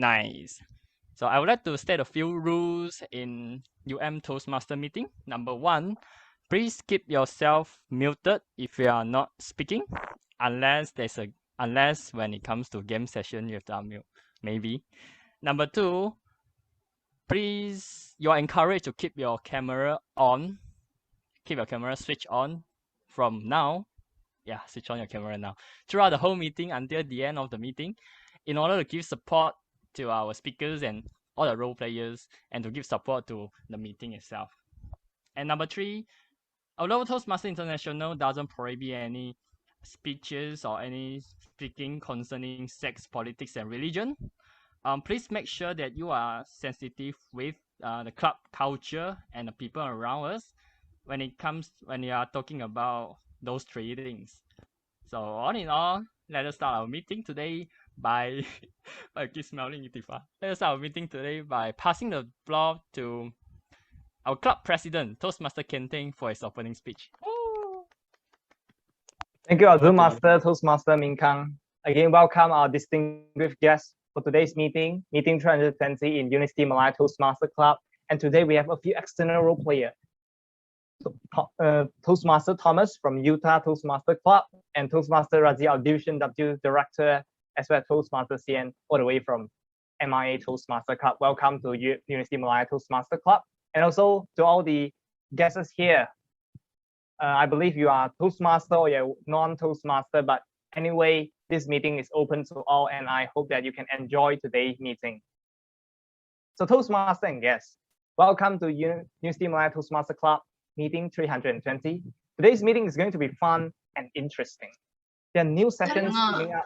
Nice. So I would like to state a few rules in Toastmaster meeting. Number 1, please keep yourself muted if you are not speaking, unless when it comes to game session you have to unmute, maybe. Number 2, please, you are encouraged to keep your camera on, keep your camera switched on from now. Yeah, switch on your camera now throughout the whole meeting until the end of the meeting, in order to give support to our speakers and all the role players, and to give support to the meeting itself. And number 3, although Toastmaster International doesn't prohibit any speeches or any speaking concerning sex, politics, and religion, please make sure that you are sensitive with the club culture and the people around us when you are talking about those 3 things. So all in all, let us start our meeting today by I keep smelling it. Let us start our meeting today by passing the floor to our club president, Toastmaster Ken for his opening speech. Thank you, Zoom Master, Toastmaster 𝐿𝐴𝐿. Again, welcome our distinguished guests for today's meeting 320 in University Malaya Toastmaster Club. And today we have a few external role players. Toastmaster Thomas from Utah Toastmaster Club, and Toastmaster Razi, our Division W Director, as well as Toastmaster CN, all the way from MIA Toastmaster Club. Welcome to University Malaya Toastmaster Club. And also to all the guests here. I believe you are Toastmaster or you're non-Toastmaster, but anyway, this meeting is open to all, and I hope that you can enjoy today's meeting. So Toastmaster and guests, welcome to University Malaya Toastmaster Club meeting 320. Today's meeting is going to be fun and interesting. There are new sessions coming up.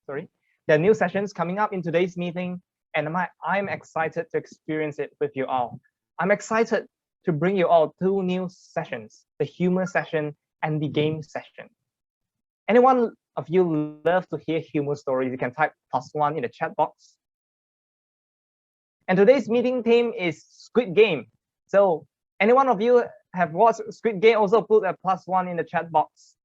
There are new sessions coming up in today's meeting, and I'm excited to experience it with you all. I'm excited to bring you all 2 new sessions, the humor session and the game session. Anyone of you love to hear humor stories, you can type +1 in the chat box. And today's meeting theme is Squid Game. So anyone of you have watched Squid Game, also put a +1 in the chat box.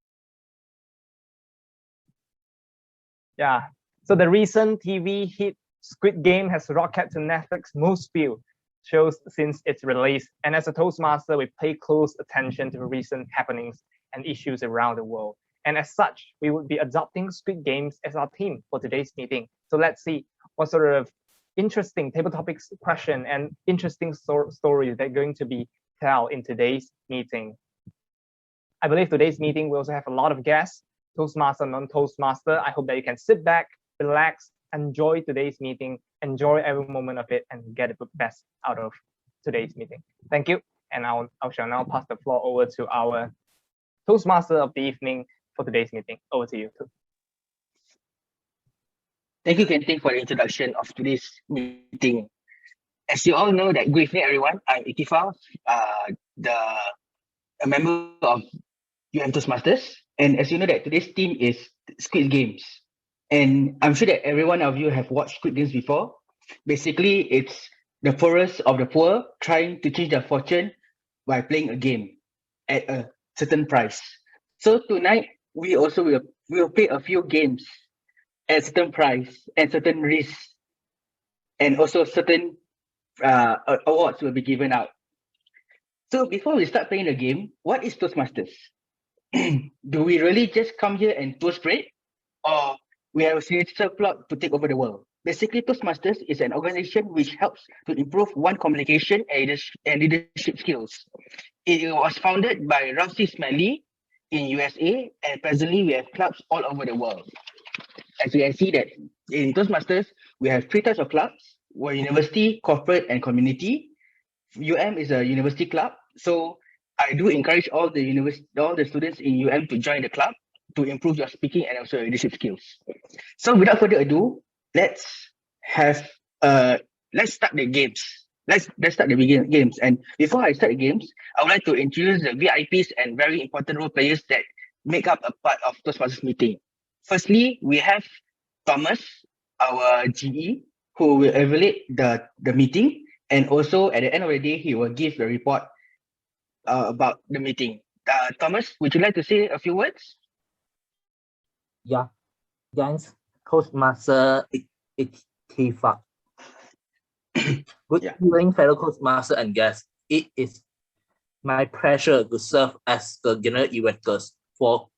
Yeah, so the recent TV hit Squid Game has rocketed to Netflix most viewed shows since its release. And as a Toastmaster, we pay close attention to recent happenings and issues around the world. And as such, we would be adopting Squid Games as our theme for today's meeting. So let's see what sort of interesting table topics question and interesting stories they're going to be tell in today's meeting. I believe today's meeting will also have a lot of guests, Toastmaster, non-Toastmaster. I hope that you can sit back, relax, enjoy today's meeting, enjoy every moment of it, and get the best out of today's meeting. Thank you, and I shall now pass the floor over to our Toastmaster of the evening for today's meeting. Over to you. Thank you, Ken, for the introduction of today's meeting. As you all know, that good evening, everyone. I'm 𝐂𝐿, a member of Toastmasters, and as you know, that today's theme is Squid Games. And I'm sure that every one of you have watched Squid Games before. Basically, it's the poorest of the poor trying to change their fortune by playing a game at a certain price. So tonight, we also will play a few games at a certain price and certain risks, and also certain awards will be given out. So before we start playing the game, what is Toastmasters? Do we really just come here and toast spread, or we have a sinister plot to take over the world? Basically, Toastmasters is an organization which helps to improve one communication and leadership skills. It was founded by 𝐕𝐻𝐿 in USA, and presently we have clubs all over the world. As you can see that in Toastmasters, we have 3 types of clubs: university, corporate, and community. UM is a university club, so I do encourage all the students in UM to join the club to improve your speaking and also your leadership skills. So without further ado, let's start the games. Let's start the games. And before I start the games, I would like to introduce the VIPs and very important role players that make up a part of Toastmasters meeting. Firstly, we have Thomas, our GE, who will evaluate the meeting, and also at the end of the day, he will give the report about the meeting. Thomas, would you like to say a few words? Yeah, thanks. Toastmaster 𝐸𝐴. Good evening, fellow Toastmaster and guests. It is my pleasure to serve as the General Evaluators for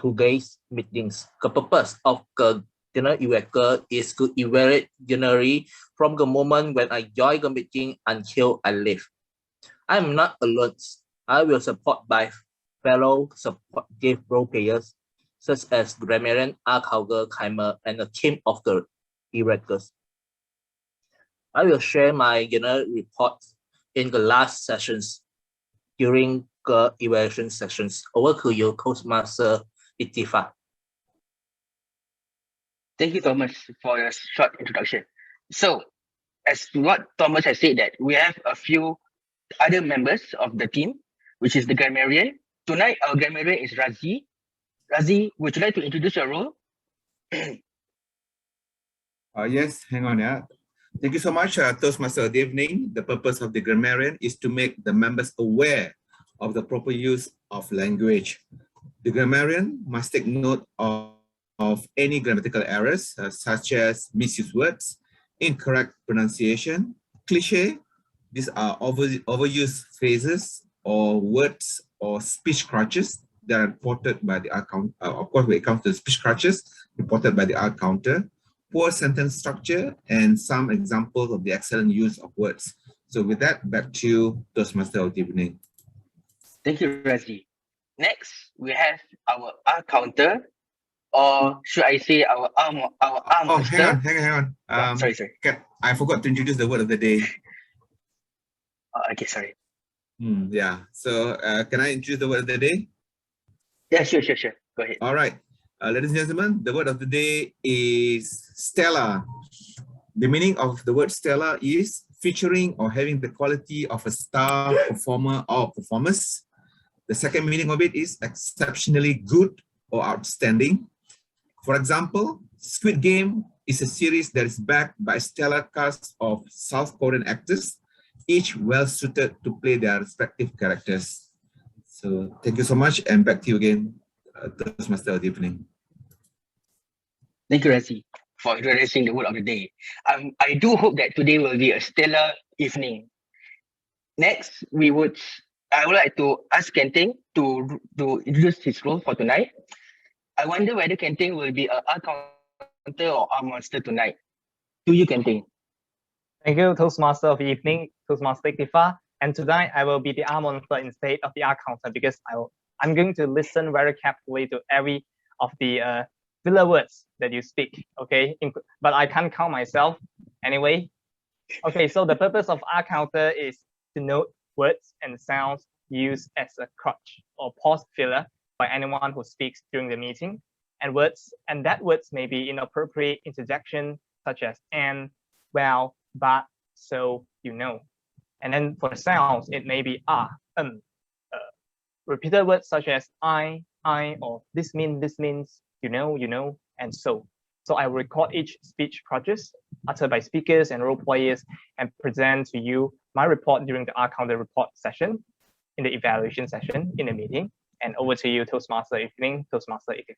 today's meetings. The purpose of the General Evaluator is to evaluate generally from the moment when I join the meeting until I leave. I am not alone. I will support by fellow supportive role players such as Grammarian, 𝐿𝐞𝐞 𝐂𝐚𝐭, and a team of the Evaluators. I will share my general reports in the last sessions during the evaluation sessions. Over to you, Toastmaster 𝐸𝐴. Thank you, Thomas, for your short introduction. So, as what Thomas has said, that we have a few other members of the team, which is the Grammarian. Tonight, our Grammarian is 𝐉𝐮𝐬𝐭. 𝐉𝐮𝐬𝐭, would you like to introduce your role? Yes, hang on. Yeah. Thank you so much, Toastmaster. Good evening. The purpose of the Grammarian is to make the members aware of the proper use of language. The Grammarian must take note of any grammatical errors, such as misused words, incorrect pronunciation, cliché. These are overused phrases or words or speech crutches that are reported by the 𝐴. Of course, when it comes to speech crutches, reported by the 𝐴, poor sentence structure, and some examples of the excellent use of words. So with that, back to you, Toastmaster of the evening. Thank you, 𝐉𝐮𝐬𝐭. Next, we have our 𝐴, or should I say our 𝐴 monster? Hang on. Sorry. I forgot to introduce the word of the day. Okay, sorry. Yeah. So can I introduce the word of the day? Yeah, sure. Go ahead. All right. Ladies and gentlemen, the word of the day is stellar. The meaning of the word stellar is featuring or having the quality of a star performer or performers. The second meaning of it is exceptionally good or outstanding. For example, Squid Game is a series that is backed by a stellar cast of South Korean actors, each well suited to play their respective characters. So thank you so much, and back to you again, Toastmaster of the evening. Thank you, 𝐉𝐮𝐬𝐭, for introducing the word of the day. I do hope that today will be a stellar evening. Next, I would like to ask 𝐿𝐴 to introduce his role for tonight. I wonder whether 𝐿𝐴 will be a 𝐴 counter or 𝐴 monster tonight. To you, 𝐿𝐴. Thank you, Toastmaster of the evening, Toastmaster 𝐸𝐴. And tonight I will be the 𝐴 monster instead of the 𝐴 counter, because I'm going to listen very carefully to every of the filler words that you speak. Okay, but I can't count myself anyway. Okay, so the purpose of 𝐴 counter is to note words and sounds used as a crutch or pause filler by anyone who speaks during the meeting, and that words may be inappropriate interjection such as and, well, but, so, you know. And then for sounds, it may be repeated words such as I, or this means, you know, and so. So I will record each speech crutches uttered by speakers and role players and present to you my report during the 𝐴 counter report session, in the evaluation session, in the meeting. And over to you, Toastmaster evening, Toastmaster 𝐸𝐴.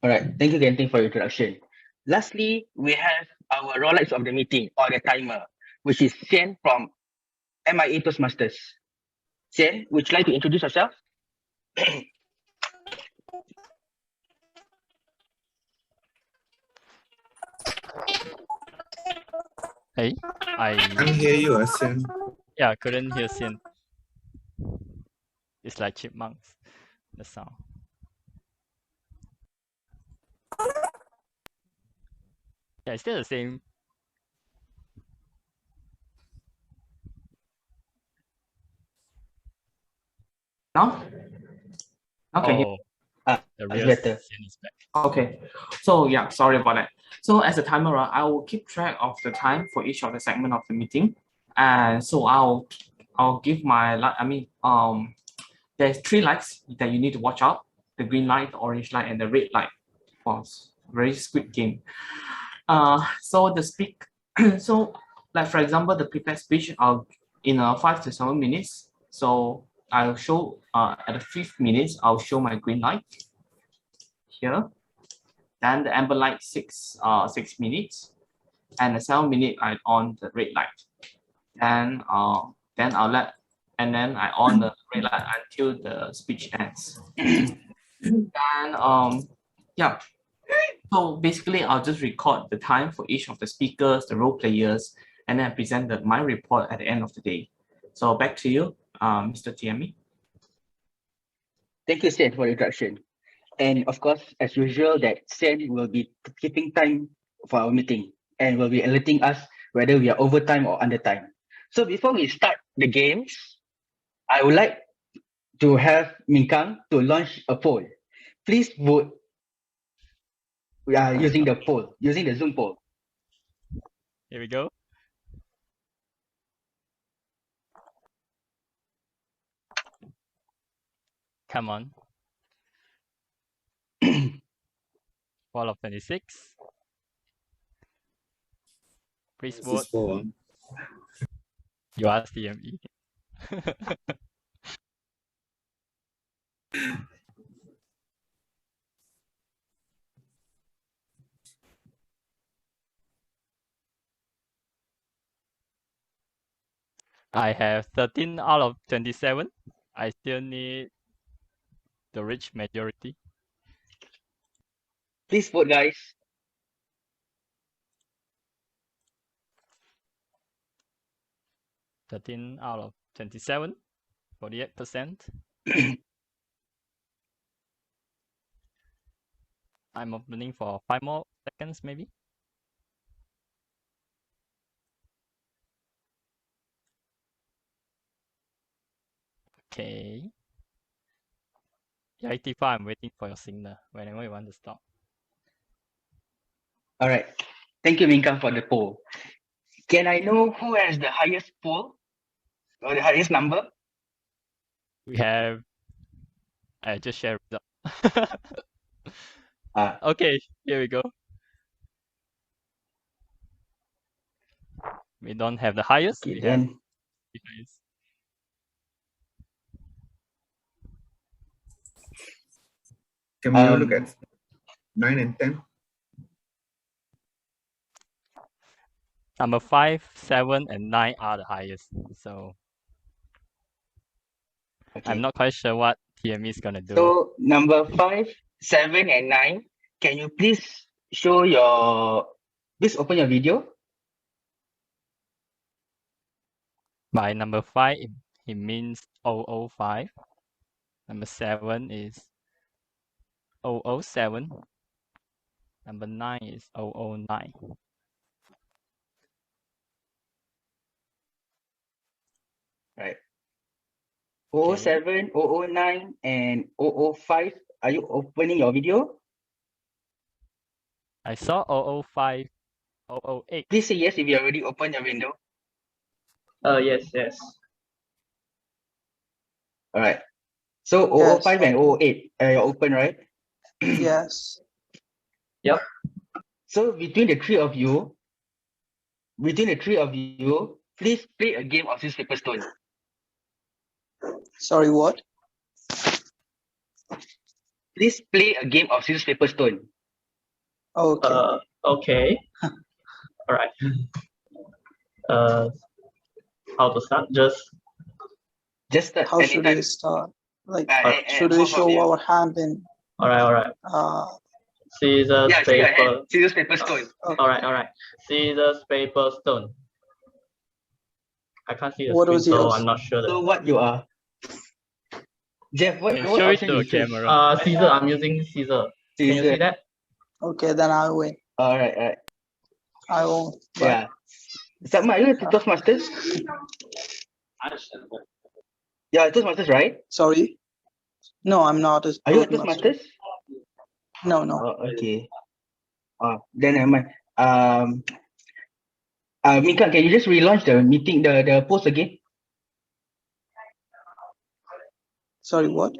All right, thank you, 𝐿𝐴, for your introduction. Lastly, we have our rollouts of the meeting, or the timer, which is 𝐶𝐻 from MIA Toastmasters. 𝐶𝐻, would you like to introduce yourself? Hey, I can't hear you, 𝐶𝐻. Yeah, I couldn't hear 𝐶𝐻. It's like chipmunks, the sound. Yeah, it's still the same. Now? Okay. The real better. 𝐶𝐻 is back. Okay, so yeah, sorry about that. So as a timer, I will keep track of the time for each of the segment of the meeting, and so I'll give my there's 3 lights that you need to watch out: the green light, the orange light, and the red light. For very Squid Game. So like for example, the prepared speech, in 5 to 7 minutes. So I'll show at the 5th minute, I'll show my green light here. Then the amber light 6 minutes, and the 7 minute I on the red light. And then I on the red light until the speech ends. And yeah. So basically, I'll just record the time for each of the speakers, the role players, and then present my report at the end of the day. So back to you, Mr. TME. Thank you, Sen, for the introduction. And of course, as usual, that Sen will be keeping time for our meeting and will be alerting us whether we are over time or under time. So before we start the games, I would like to have 𝐿𝐴𝐻𝐿 to launch a poll. Please vote. We are using the poll, using the Zoom poll. Here we go. Come on. Poll of 26. Please vote. You are TME. I have 13 out of 27. I still need the rich majority. Please vote, guys. Thirteen out of 27, 48%. I'm opening for 5 more seconds, maybe. Okay. 85, I'm waiting for your signal whenever you want to stop. All right. Thank you, 𝐿𝐴𝐻𝐿, for the poll. Can I know who has the highest poll or the highest number? We have. I just share result. Okay, here we go. We don't have the highest. Okay, we then. have the highest. Can we look at 9 and 10? Number 5, 7, and 9 are the highest. So Okay. I'm not quite sure what TME is gonna do. So number 5, 7, and 9. Can you please show your? Please open your video. By number 5, it means 005. Number 7 is 007. Number 9 is 009. Right. 007, 009, and 005. Are you opening your video? I saw 005, 008. Please say yes if you already opened your window. Yes. All right. So Yes. 005 and 008 are open, right? Yes. Yep. So between the three of you, please play a game of scissors, paper, stone. Sorry, what? Please play a game of scissors, paper, stone. Okay. Okay. All right. How to start? Just start. How should anytime. we start? Like, And should we both of show you. our hand in? all right. Scissors, Yeah, say your paper. hand. Scissors, paper, stone. Okay. All right. Scissors, paper, stone. I can't see the What screen, was so yours? I'm not sure. So what you are? Jeff, what Can show it option to you the choose? camera. Scissor. I'm using scissor. Can you see that? Okay, then I win. All right. I won't. But Yeah. Salma, are you a Toastmasters? Yeah, Toastmasters, right? sorry. No, I'm not. Are you a Toastmaster. Toastmasters? No. Oh, okay. Then never mind. 𝐿𝐴𝐻𝐿, can you just relaunch the meeting, the post again? Sorry, what?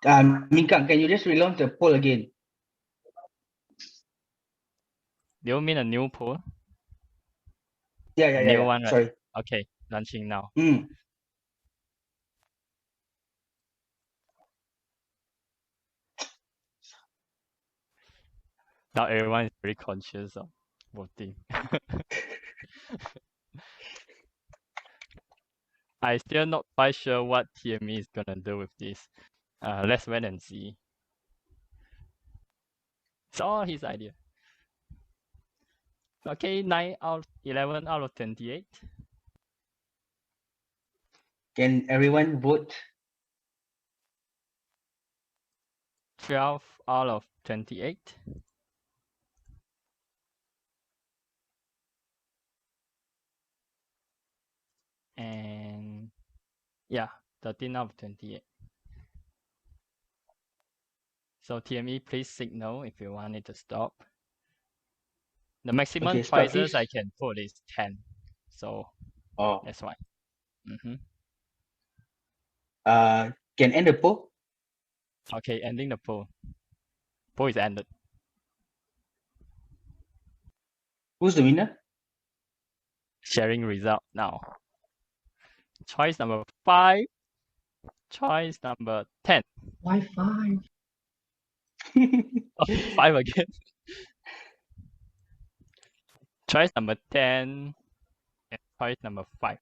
𝐿𝐴𝐻𝐿, can you just relaunch the poll again? Do you mean a new poll? Yeah. New one, right? Sorry. Okay, launching now. Now everyone is very conscious of voting. I still not quite sure what TME is gonna do with this. Let's wait and see. It's all his idea. Okay, 11 out of 28. Can everyone vote? 12 out of 28. And yeah, 13 out of 28. So TME, please signal if you want it to stop. The maximum Okay, stop, choices I please. can put is 10. So Oh, that's why. can end the poll? Okay, ending the poll. Poll is ended. Who's the winner? Sharing result now. Choice number 5. Choice number 10. Why 5? Oh, 5 again. Choice number 10 and choice number 5.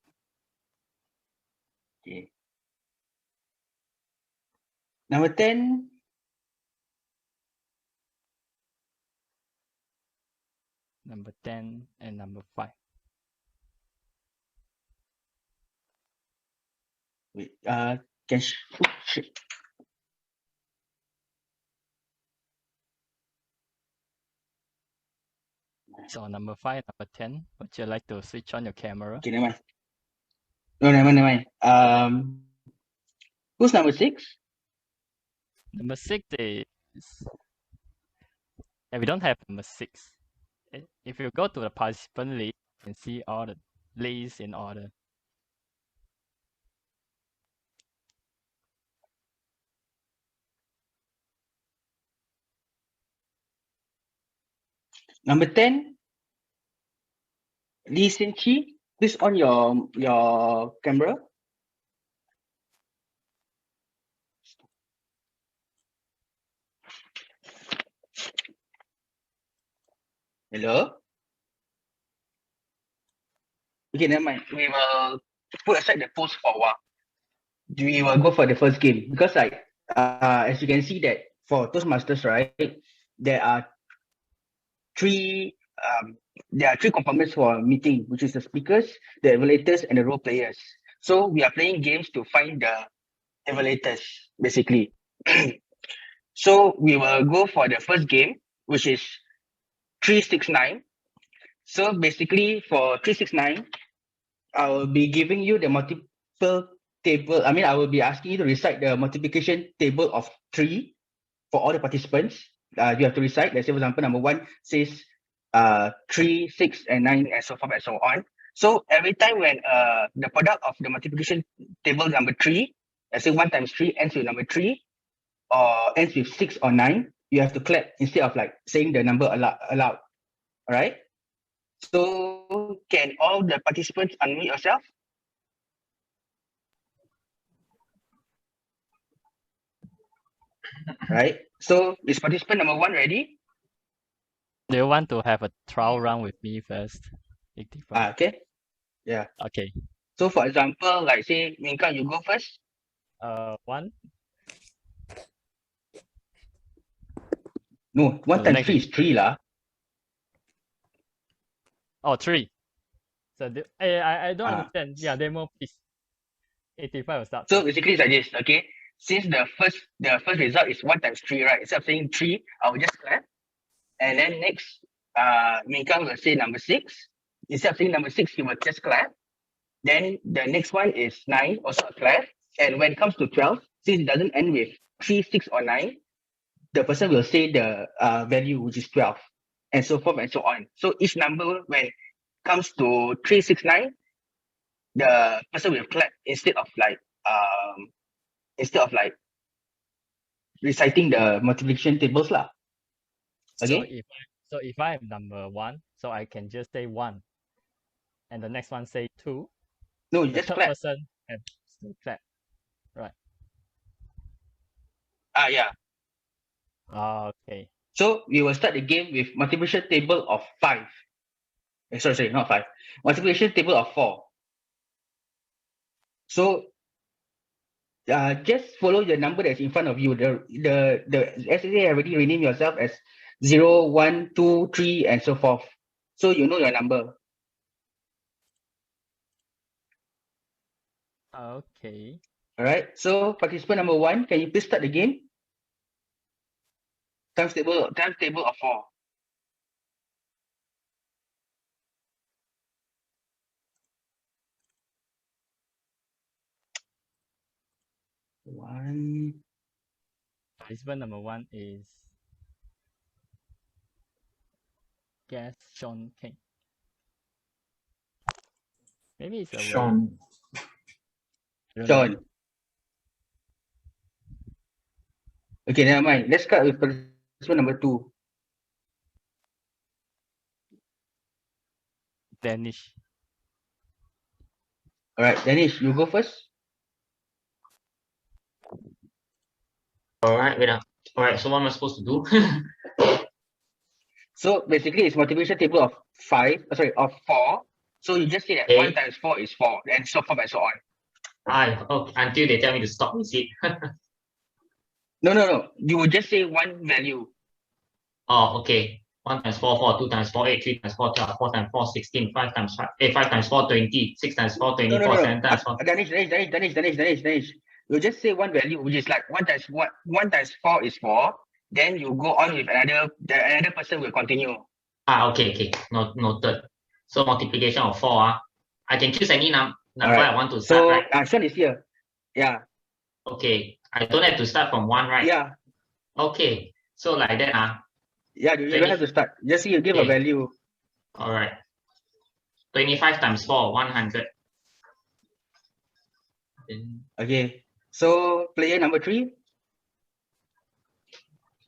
Okay. Number 10. Number 10 and number 5. Wait, can So number 5 and number 10, would you like to switch on your camera? Okay, never mind. No, never mind. Who's number 6? Number 6 is... Yeah, we don't have number 6. If you go to the participant list, you can see all the lists in order. Number 10, 𝐿𝐿𝐴𝐻𝐿, please on your camera. Hello? Okay, never mind. We will put aside the polls for a while. We will go for the first game because as you can see that for Toastmasters, right, there are three components for meeting, which is the speakers, the evaluators, and the role players. So we are playing games to find the evaluators, basically. So we will go for the first game, which is 369. So basically for 369, I will be giving you the multiple table. I will be asking you to recite the multiplication table of 3 for all the participants. You have to recite. Let's say, for example, number 1 says 3, 6, and 9, and so forth and so on. So every time when the product of the multiplication table number 3, let's say 1 times 3 ends with number 3, or ends with 6 or 9, you have to clap instead of like saying the number aloud. All right. So can all the participants unmute yourself? Right. So is participant number 1 ready? Do you want to have a trial run with me first? 85. Okay. Yeah. Okay. So for example, like say, Minka, you go first. 1. No, 1 So times next 3 is 3 lah. Oh, 3. So I don't Ah. understand. Yeah, demo please. 85 will start. So basically it's like this, okay? Since the first result is 1 times 3, right? Instead of saying 3, I will just clap. And then next, Minka will say number 6. Instead of saying number 6, he will just clap. Then the next one is 9, also a clap. And when it comes to 12, since it doesn't end with 3, 6, or 9, the person will say the value, which is 12, and so forth and so on. So each number, when it comes to 369, the person will clap instead of like reciting the multiplication tables lah. Okay. So if I have number 1, so I can just say 1, and the next one say 2. No, The just third clap. person has to clap. Right. Yeah. Okay. So we will start the game with multiplication table of 5. Sorry, not 5. Multiplication table of 4. So just follow the number that's in front of you. The SSA already renamed yourself as 0, 1, 2, 3, and so forth. So you know your number. Okay. All right. So participant number 1, can you please start the game? Times table of 4. Participant number 1 is 𝐿𝐿𝐿𝐿. Maybe it's a Sean. Sean. Okay, never mind. Let's start with participant number 2. Danish. All right, Danish, you go first. All right, wait up. All right, so what am I supposed to do? So basically, it's multiplication table of 4. So you just say that 1 times 4 is 4, and so forth and so on. Okay, until they tell me to stop, is it? No. You will just say one value. Oh, okay. 1 times 4, 4, 2 times 4, 8, 3 times 4, 12, 4 times 4, 16, 5 times 5, 5 times 4, 20, 6 times 4, 24, No. 7 times 4. Danish. You just say one value, which is like 1 times 4 is 4. Then you go on with another person will continue. Okay. Noted. So multiplication of 4. I can choose any number right. I want to start, right? Sean is here. Yeah. Okay. I don't have to start from 1, right? Yeah. Okay. So like that, Yeah, you don't have to start. Just you give a value. All right. 25 times 4, 100. Okay. So player number 3.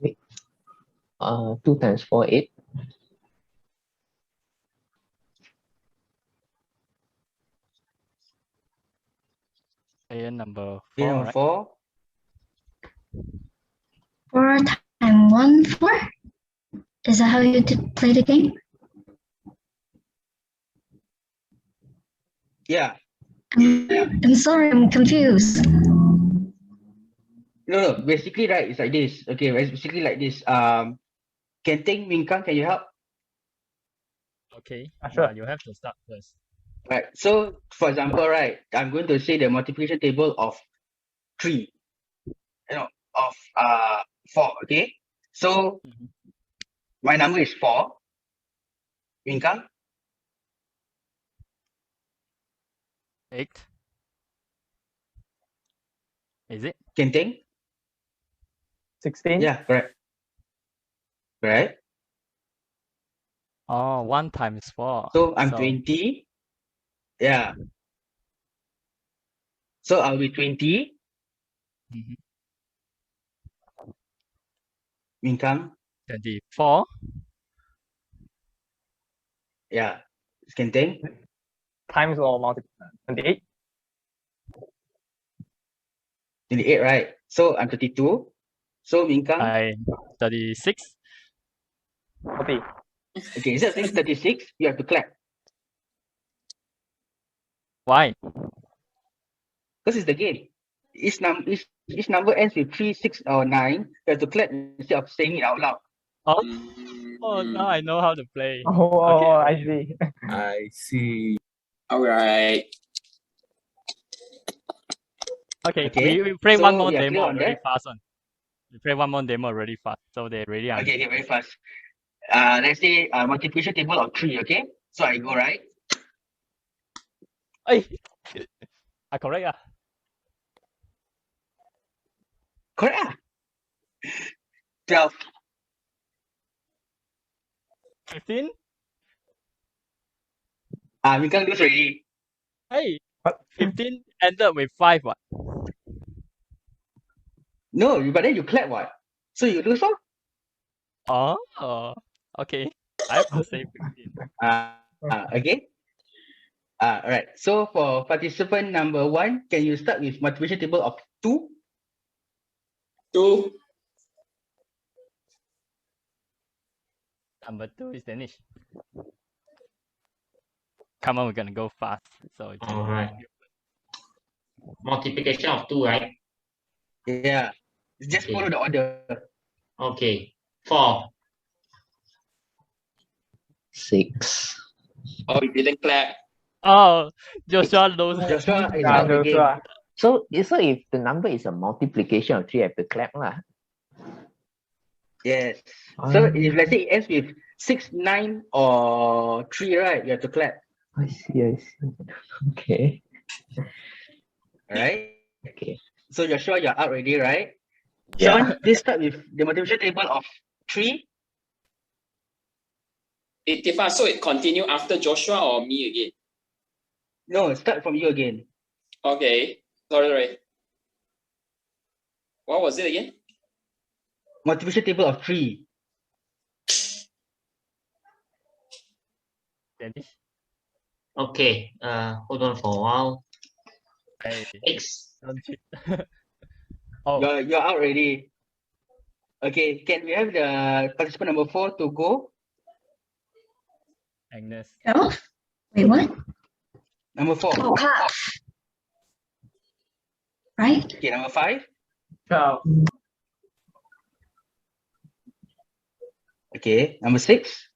2 times 4, 8. Player number 4, Player number right? 4. 4 times 1, 4? Is that how you play the game? Yeah. I'm sorry, I'm confused. No. Basically, right, it's like this. Okay, it's basically like this. 𝐿𝐿𝐿𝐿, can you help? Okay. Sure. You have to start first. Right. So, for example, right, I'm going to say the multiplication table of 3. Of 4. Okay. So my number is 4. 𝐿𝐿𝐿𝐿. 8. Is it? 𝐿𝐿𝐿𝐿. 16. Yeah, correct. Right. Oh, 1 times 4. So I'm 20. Yeah. So I'll be 20. 𝐿𝐿𝐿𝐿. 24. Yeah. 𝐿𝐿𝐿𝐿. Times or multiply. 28. 28, right? So I'm 32. So 𝐿𝐿𝐿𝐿. 36. 40. Okay, instead of saying 36, you have to clap. Why? Because it's the game. Each number ends with 3, 6, or 9. You have to clap instead of saying it out loud. Oh, now I know how to play. I see. I see. All right. Okay. Okay, We play so one more we are clear demo on really that? fast one. We play one more demo really fast, so they really understand. Okay, very fast. Let's say multiplication table of 3, okay? So I go, right? Hey, I correct. Correct. 12. 15. 𝐿𝐿𝐿𝐿 lose already. Hey, What? 15 ended with 5. What? No, but then you clap what? So you lose all? Oh, okay. I have to say 15. Okay. Alright. So for participant number 1, can you start with multiplication table of 2? 2. Number 2 is Danish. Come on, we're gonna go fast. So All right. Multiplication of 2, right? Yeah. Just Okay. follow the order. Okay. 4. 6. Oh, you didn't clap. Oh, Joshua knows. Joshua is Yeah, out the game. Joshua. So if the number is a multiplication of 3, I have to clap lah. Yes. So if let's say it ends with 6, 9, or 3, right? You have to clap. I see. Okay. Alright. Okay. So Joshua, you're out already, right? Yeah. Sean, please start with the multiplication table of 3. So it continue after Joshua or me again? No, start from you again. Okay. Sorry. What was it again? Multiplication table of 3. Danish. Okay. Hold on for a while. Hey, 6. don't cheat. Oh, You're out already. Okay, can we have the participant number 4 to go? Agnes. 12? Wait, what? Number 4. Oh, half. Right? Okay, number 5. 12. Okay, number 6.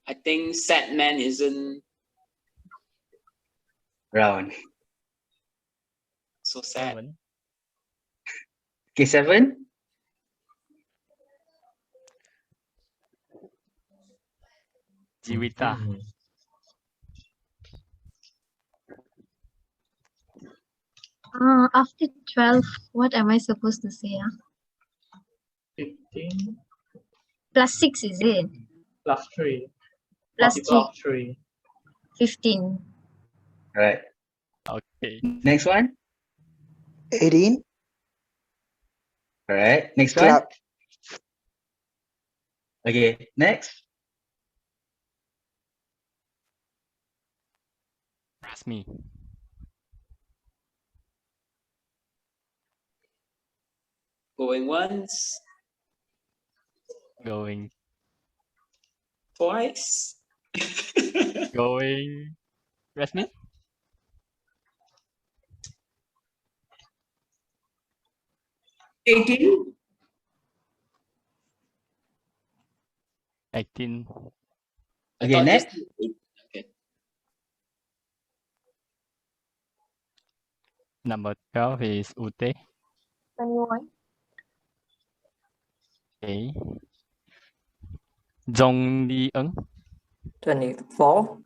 I think sad man isn't Round. so sad. 7. Okay, 7. Jivita. After 12, what am I supposed to say? 15 Plus 6, is it? plus 3. Plus Multiple 3, of 3. 15. Alright. Okay. Next one. 18. Alright. Next one. Clap. Okay, next. Trust me. Going once, Going. twice. Going. Trust me. 18. 18. Okay, next. Okay. Number 12 is Ute. 21. Okay. 𝐿𝐿𝐬𝐿. 24.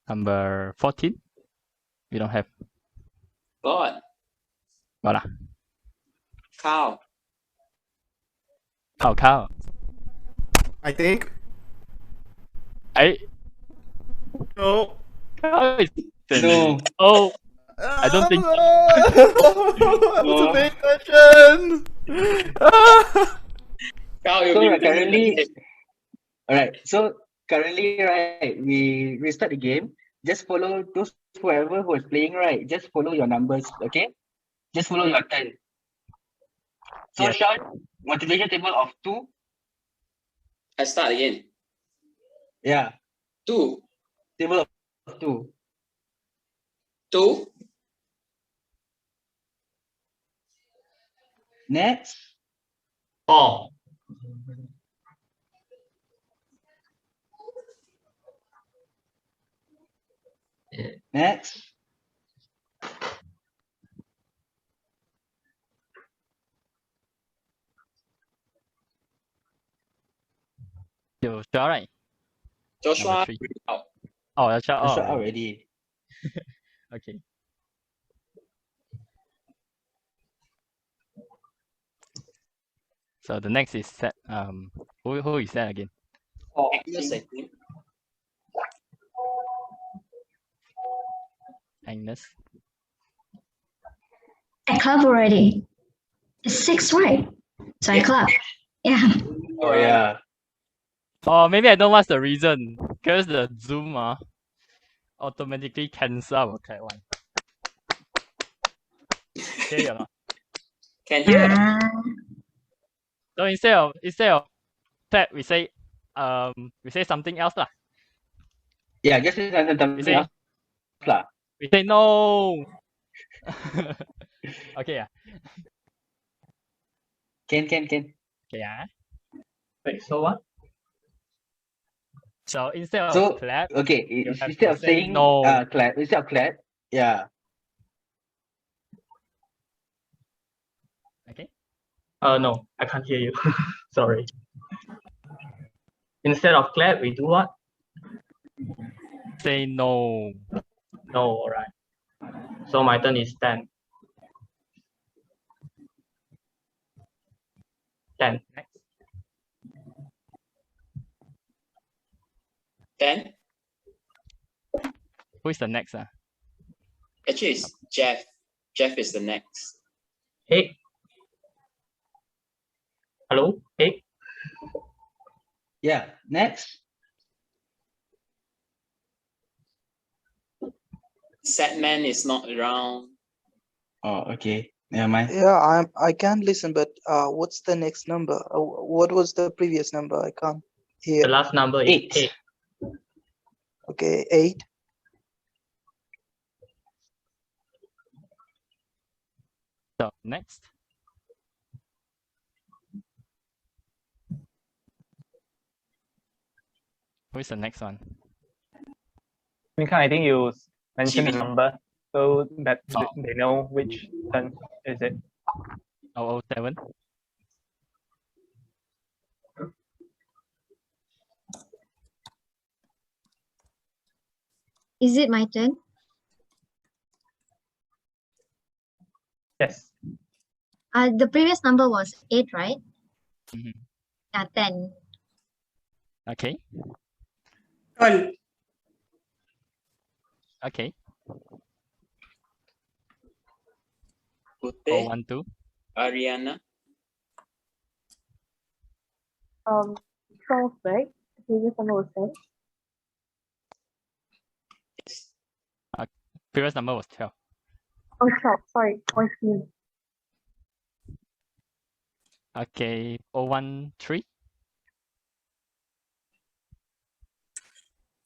Number 14. We don't have. God. Voilà. Cow. 𝐿𝐞𝐞. I think. I. No. How is No. Oh. I don't think. That's a big question. Cow, you'll So be currently, alright. So currently, right, we restart the game. Just follow those whoever who is playing, right? Just follow your numbers, okay? Just follow your turn. So Yes. Sean, motivation table of 2. I start again. Yeah, 2. table of 2. 2. Next. 4. Next. Joshua, right? Joshua Number 3. out. Oh, Joshua. That's Oh, already. okay. So the next is set. Who is that again? Agnes, I think. Agnes. I clap already. It's 6, right? So I clap. Yeah. Oh yeah. Oh, maybe I know what's the reason. Because the Zoom automatically cancel our clap one. Hear you or not? Can hear. So instead of clap, we say something else lah. Yeah, just say something else lah. We say no. Okay, yeah. Can. Okay, yeah. Wait, so what? So instead of clap, okay, you have instead to of say saying no. clap, yeah. Okay. No, I can't hear you. Sorry. Instead of clap, we do what? Say no. No, all right. So my turn is 10. 10. Next. 10. Who is the next? Actually, it's Jeff. Jeff is the next. Hey. Hello? Hey. Yeah, next. Sadman is not around. Oh, okay. Never mind. Yeah, I can listen, but what's the next number? What was the previous number? I can't hear. The last number is 8. Okay, 8. So next. Who is the next one? Minka, I think you mentioned the number so that they know which turn is it. 007. Is it my turn? Yes. The previous number was 8, right? Mm-hmm. Yeah, 10. Okay. Turn. Okay. Ute. 012. Ariana. 12, right? The previous number was 10. Previous number was 12. Oh, 12. Sorry. 14. Okay. 013.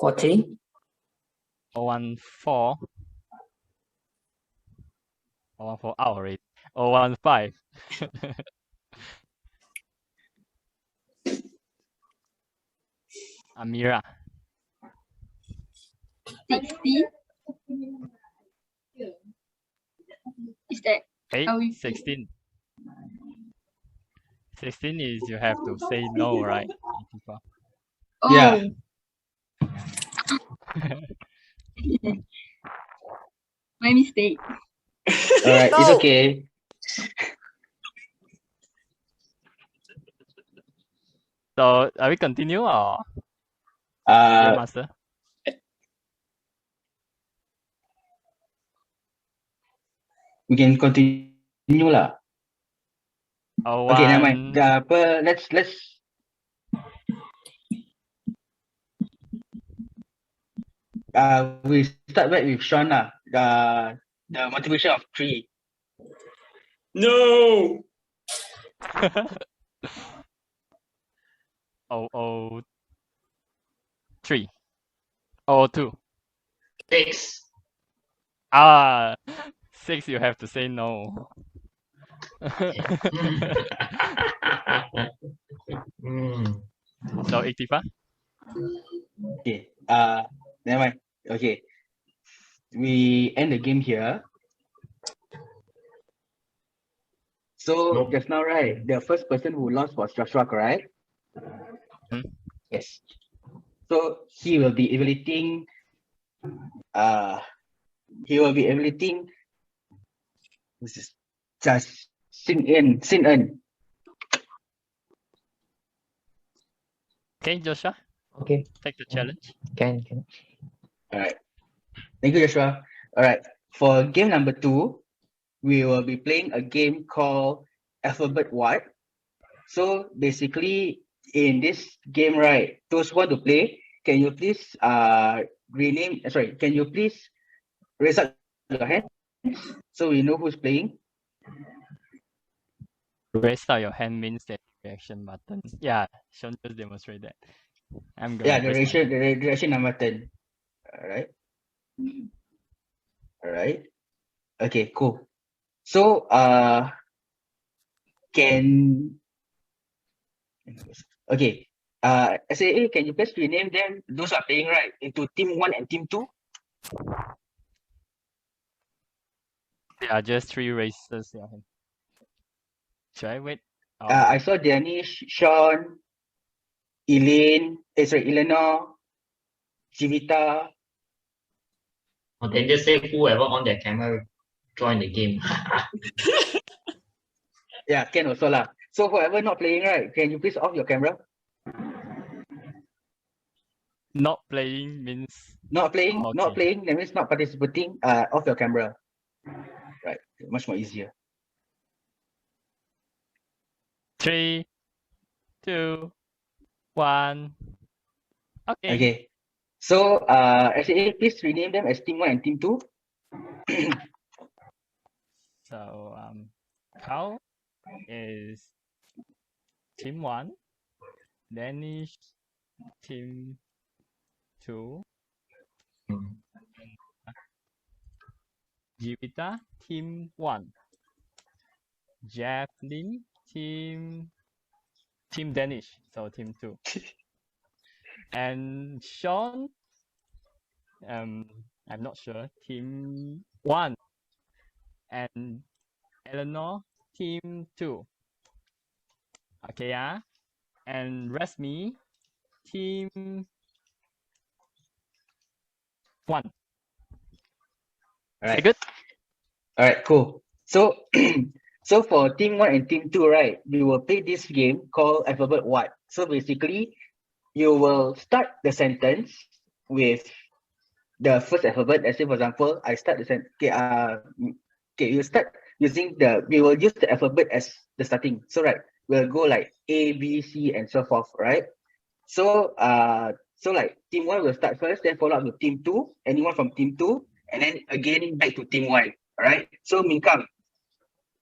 14. 014. 014 out already. 015. Amira. 60. Is that? 16. 16 is you have to say no, right? Oh. Yeah. My mistake. All right, it's okay. So are we continue or master? We can continue lah. Okay, never mind. Let's we start back with Sean lah. The motivation of 3. No. 003. 002. 6. 6 you have to say no. So 85. Okay. Never mind. Okay. We end the game here. So just now, right? The first person who lost was Joshua, correct? Yes. So he will be evaluating. He will be evaluating. This is just 𝐿𝐮𝐬𝐭. Okay, Joshua. Okay. Take the challenge. Can. All right. Thank you, Joshua. All right. For game number 2, we will be playing a game called Alphabet What. So basically, in this game, right, those who want to play, can you please can you please raise up your hand so we know who's playing? Raise up your hand means that reaction button. Yeah, Sean just demonstrate that. I'm going Yeah, to raise the reaction button. Alright. Alright. Okay, cool. So okay. SAA, can you please rename them, those are playing, right, into team 1 and team 2? There are just 3 races. Yeah. Should I wait? I saw Danish, Sean, Eleanor, Jivita. Or then just say whoever on their camera join the game. Yeah, can also lah. So whoever not playing, right, can you please off your camera? Not playing means Not playing, okay. not playing, that means not participating, off your camera. Right, much more easier. 3, 2, 1. Okay. Okay. So SAA, please rename them as team 1 and team 2. So 𝐿 is team 1, Danish team 2, Jivita team 1, Javelin team Danish, so team 2. And Sean, I'm not sure, team 1. And Eleanor, team 2. Okay, yeah. And �R𝐮𝐚, team 1. Alright. Good? Alright, cool. So so for team 1 and team 2, right, you will play this game called alphabet what. So basically, you will start the sentence with the first alphabet. Let's say, for example, I start the sentence. Okay, you start using we will use the alphabet as the starting. So right, we'll go like A, B, C, and so forth, right? So so like team 1 will start first, then follow up with team 2, anyone from team 2, and then again back to team 1. Alright. So Minkang,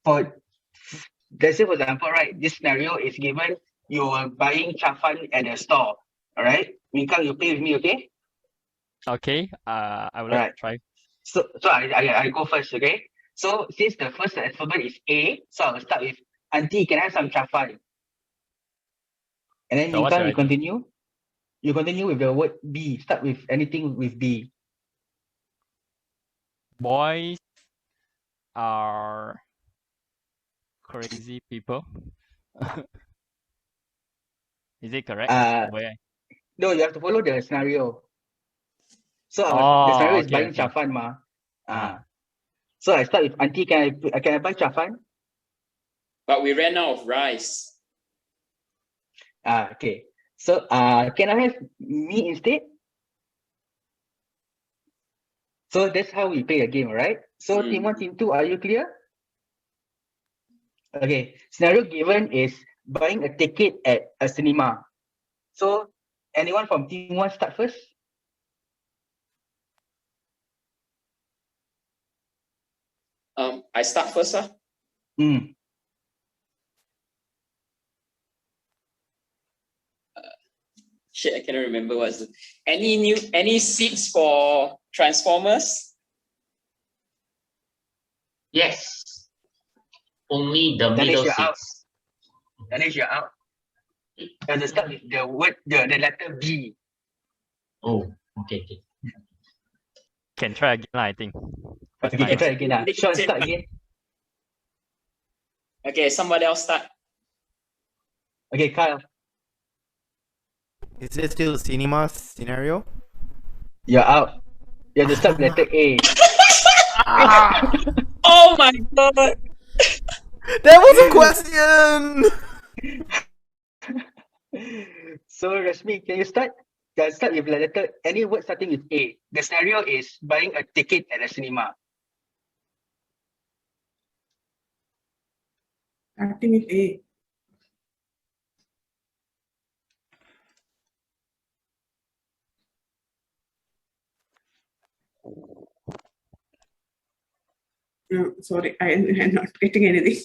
let's say, for example, right, this scenario is given you are buying chaffan at a store. Alright, Minkang, you play with me, okay? Okay. I would like to try. So I go first, okay? So since the first alphabet is A, so I'll start with Auntie, can I have some chaffan? And then So what Minkang, should you I do? continue. You continue with the word B. Start with anything with B. Boys are crazy people. Is it correct? No, you have to follow the scenario. So the scenario is buying chaffan, ma. So I start with Auntie, can I buy chaffan? But we ran out of rice. Okay. So can I have me instead? So that's how we play the game, right? So team 1, team 2, are you clear? Okay. Scenario given is buying a ticket at a cinema. So anyone from team 1 start first? I start first, huh? Shit, I cannot remember what's the any seats for Transformers? Yes. Only the middle seats. Danish, you're out. You have to start with the word, the letter B. Oh, okay. Can try again, I think. Okay, you can try again. Sean, start again. Okay, somebody else start. Okay, Kyle. Is it still a cinema scenario? You're out. You have to start with letter A. Oh my god! That was a question! So, �R𝐮𝐚, can you start? Can start with letter, any word starting with A. The scenario is buying a ticket at a cinema. Starting with A. No, sorry, I'm not getting anything.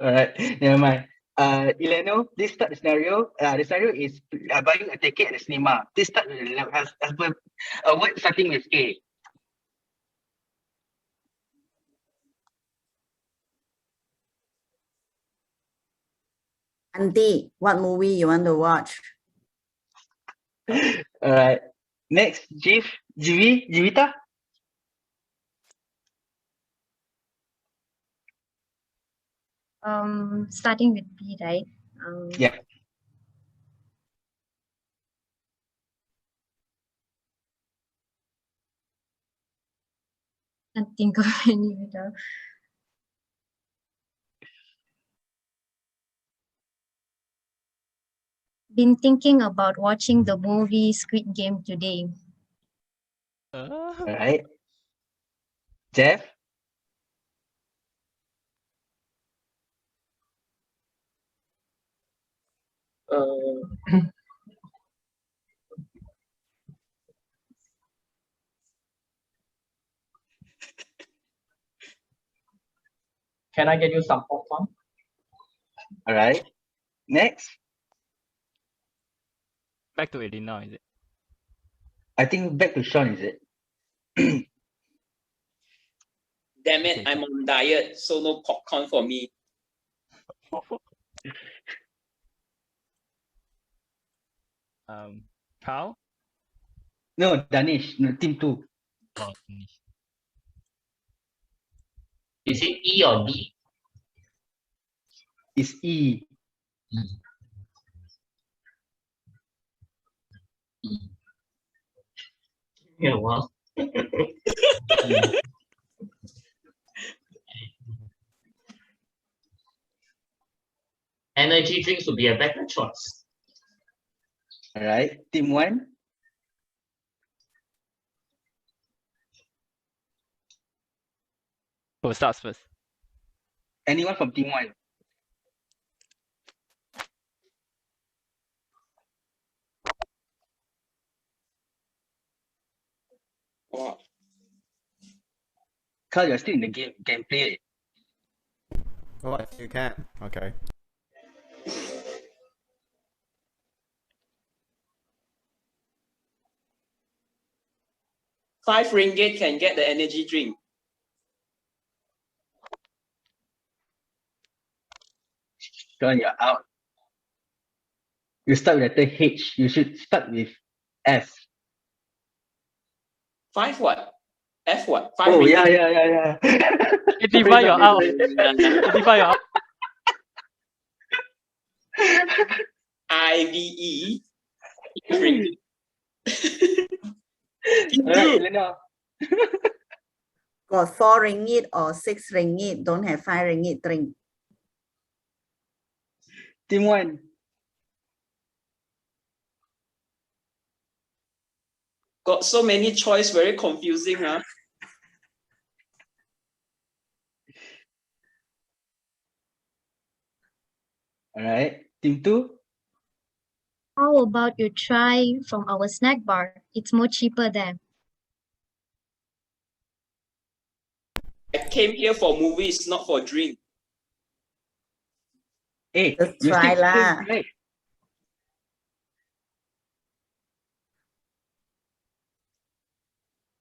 All right, never mind. Eleno, please start the scenario. The scenario is buying a ticket at the cinema. Please start with a word starting with A. Auntie, what movie you want to watch? All right. Next, Jivita. Starting with B, right? Yeah. Can't think of any without. Been thinking about watching the movie Squid Game today. All right. Jeff. Can I get you some popcorn? All right. Next. Back to Elena, is it? I think back to Sean, is it? Damn it, I'm on diet, so no popcorn for me. Carl? No, Danish. No, team 2. Oh, Is it E or D? It's E. Yeah, well. Energy drinks would be a better choice. All right. Team 1. Who starts first? Anyone from team 1? Wow. Carl, you're still in the game. You can play it. Oh, you can. Okay. ₦5 can get the energy drink. Sean, you're out. You start with letter H. You should start with S. 5 what? F what? 5 Oh, ringgit. yeah. 85, you're out. 85, you're out. IVE. Ringgit. All right, Elena. Got 4 ringgit or 6 ringgit. Don't have 5 ringgit drink. Team 1. Got so many choice, very confusing, huh? All right. Team 2. How about you try from our snack bar? It's more cheaper there. I came here for movies, not for drink. Hey, Just you try still lah. right?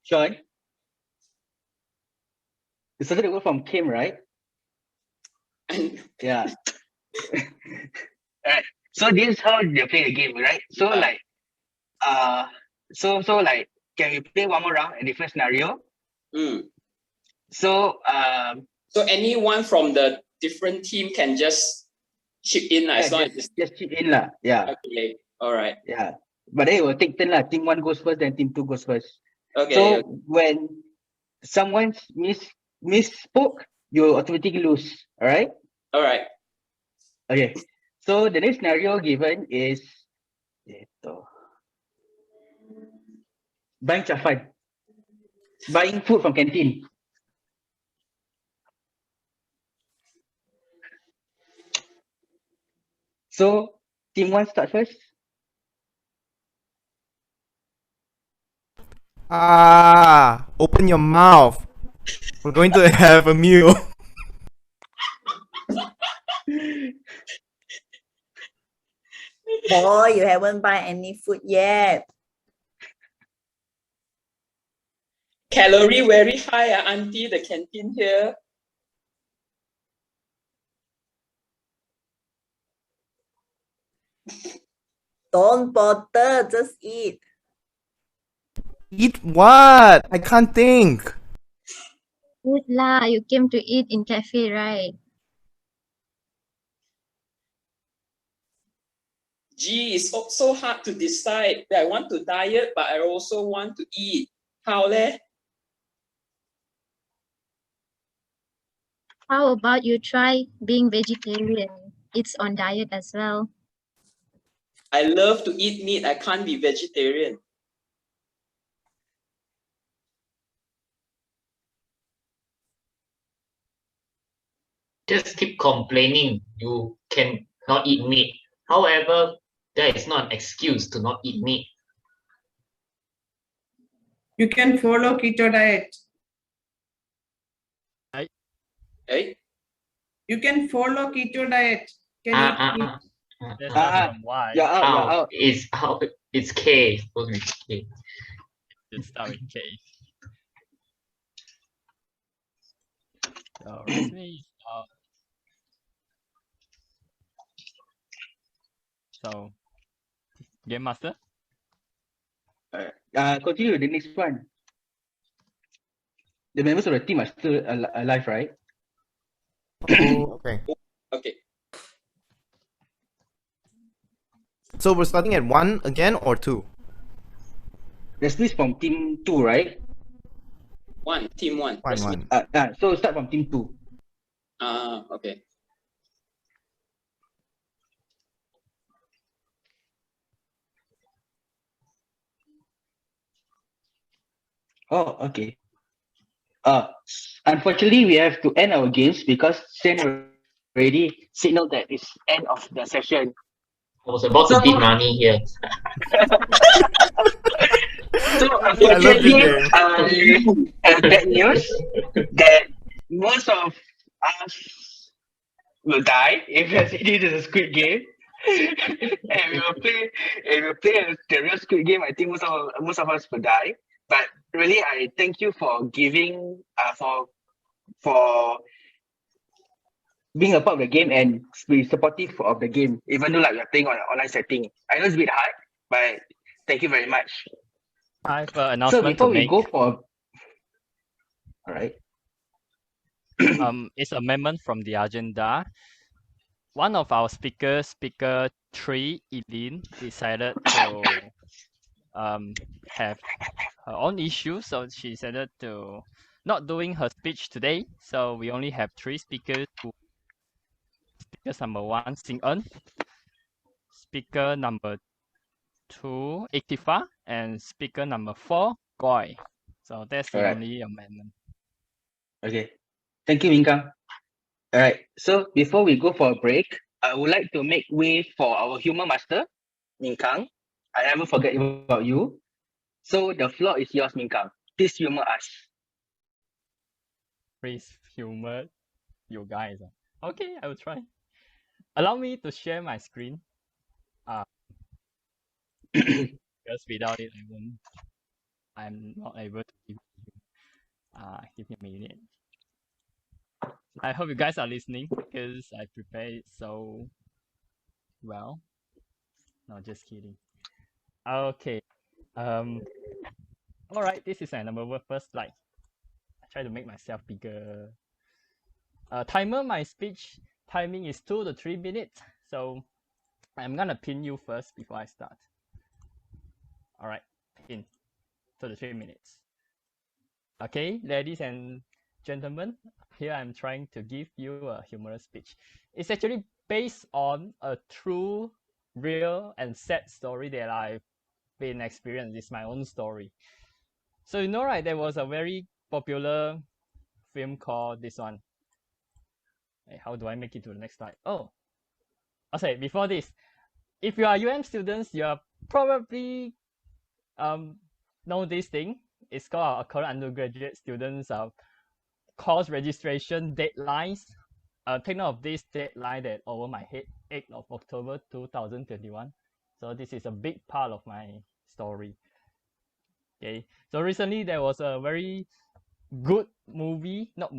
Sean? You started to work from Kim, right? Yeah. Alright. So this is how they play the game, right? So like so like can we play one more round, a different scenario? So anyone from the different team can just chip in as long as just chip in lah. Yeah. Okay. All right. Yeah. But then it will take turn lah. Team 1 goes first, then team 2 goes first. Okay. So when someone misspoke, you automatically lose. All right. All right. Okay. So the next scenario given is buying chafan, buying food from canteen. So team 1 start first. Open your mouth. We're going to have a meal. Boy, you haven't buy any food yet. Calorie very high, auntie, the canteen here. Don't bother, just eat. Eat what? I can't think. Food lah, you came to eat in cafe, right? Gee, it's so hard to decide. I want to diet, but I also want to eat. How leh? How about you try being vegetarian? It's on diet as well. I love to eat meat. I can't be vegetarian. Just keep complaining you cannot eat meat. However, that is not an excuse to not eat meat. You can follow keto diet. Hey? You can follow keto diet. Can you That's from Y. It's out. It's K. Supposed to be K. Let's start with K. So Rasmi, so Game Master. Continue with the next one. The members of the team are still alive, right? Oh, okay. Okay. So we're starting at 1 again or 2? There's this from team 2, right? Team 1. One. So start from team 2. Okay. Oh, okay. Unfortunately, we have to end our games because Sen already signaled that it's end of the session. I was about to bid money here. So unfortunately, bad news that most of us will die if this is a Squid Game. and we will play the real Squid Game. I think most of us will die. But really, I thank you for giving for being a part of the game and be supportive of the game, even though like we're playing on an online setting. I know it's a bit hard, but thank you very much. I have an announcement So before to we make. go for, all right. It's amendment from the agenda. One of our speakers, speaker 3, Eileen, decided to have her own issue, so she decided to not doing her speech today. So we only have 3 speakers. Speakers number 1, 𝐶𝐿, speaker number 2, 𝐸𝐴𝑡𝑖𝑓𝑎, and speaker number 4, 𝐿𝐞𝐽. So that's the Alright. only amendment. Okay. Thank you, Minka. All right. So before we go for a break, I would like to make way for our humor master, Minkang. I never forget about you. So the floor is yours, Minkang. Please humor us. Please humor you guys. Okay, I will try. Allow me to share my screen. Because without it, I'm not able to give you. Give me a minute. I hope you guys are listening because I prepared it so well. No, just kidding. Okay. All right. This is my first slide. I try to make myself bigger. Timer. My speech timing is 2 to 3 minutes. So I'm gonna pin you first before I start. All right. Pin. 2 to 3 minutes. Okay, ladies and gentlemen, here I'm trying to give you a humorous speech. It's actually based on a true, real, and sad story that I've been experienced. It's my own story. So you know, right, there was a very popular film called this one. Hey, how do I make it to the next slide? Oh, okay, before this, if you are UM students, you are probably know this thing. It's called our current undergraduate students course registration deadlines. Take note of this deadline that over my head, 8th of October 2021. So this is a big part of my story. Okay, so recently there was a very good movie, not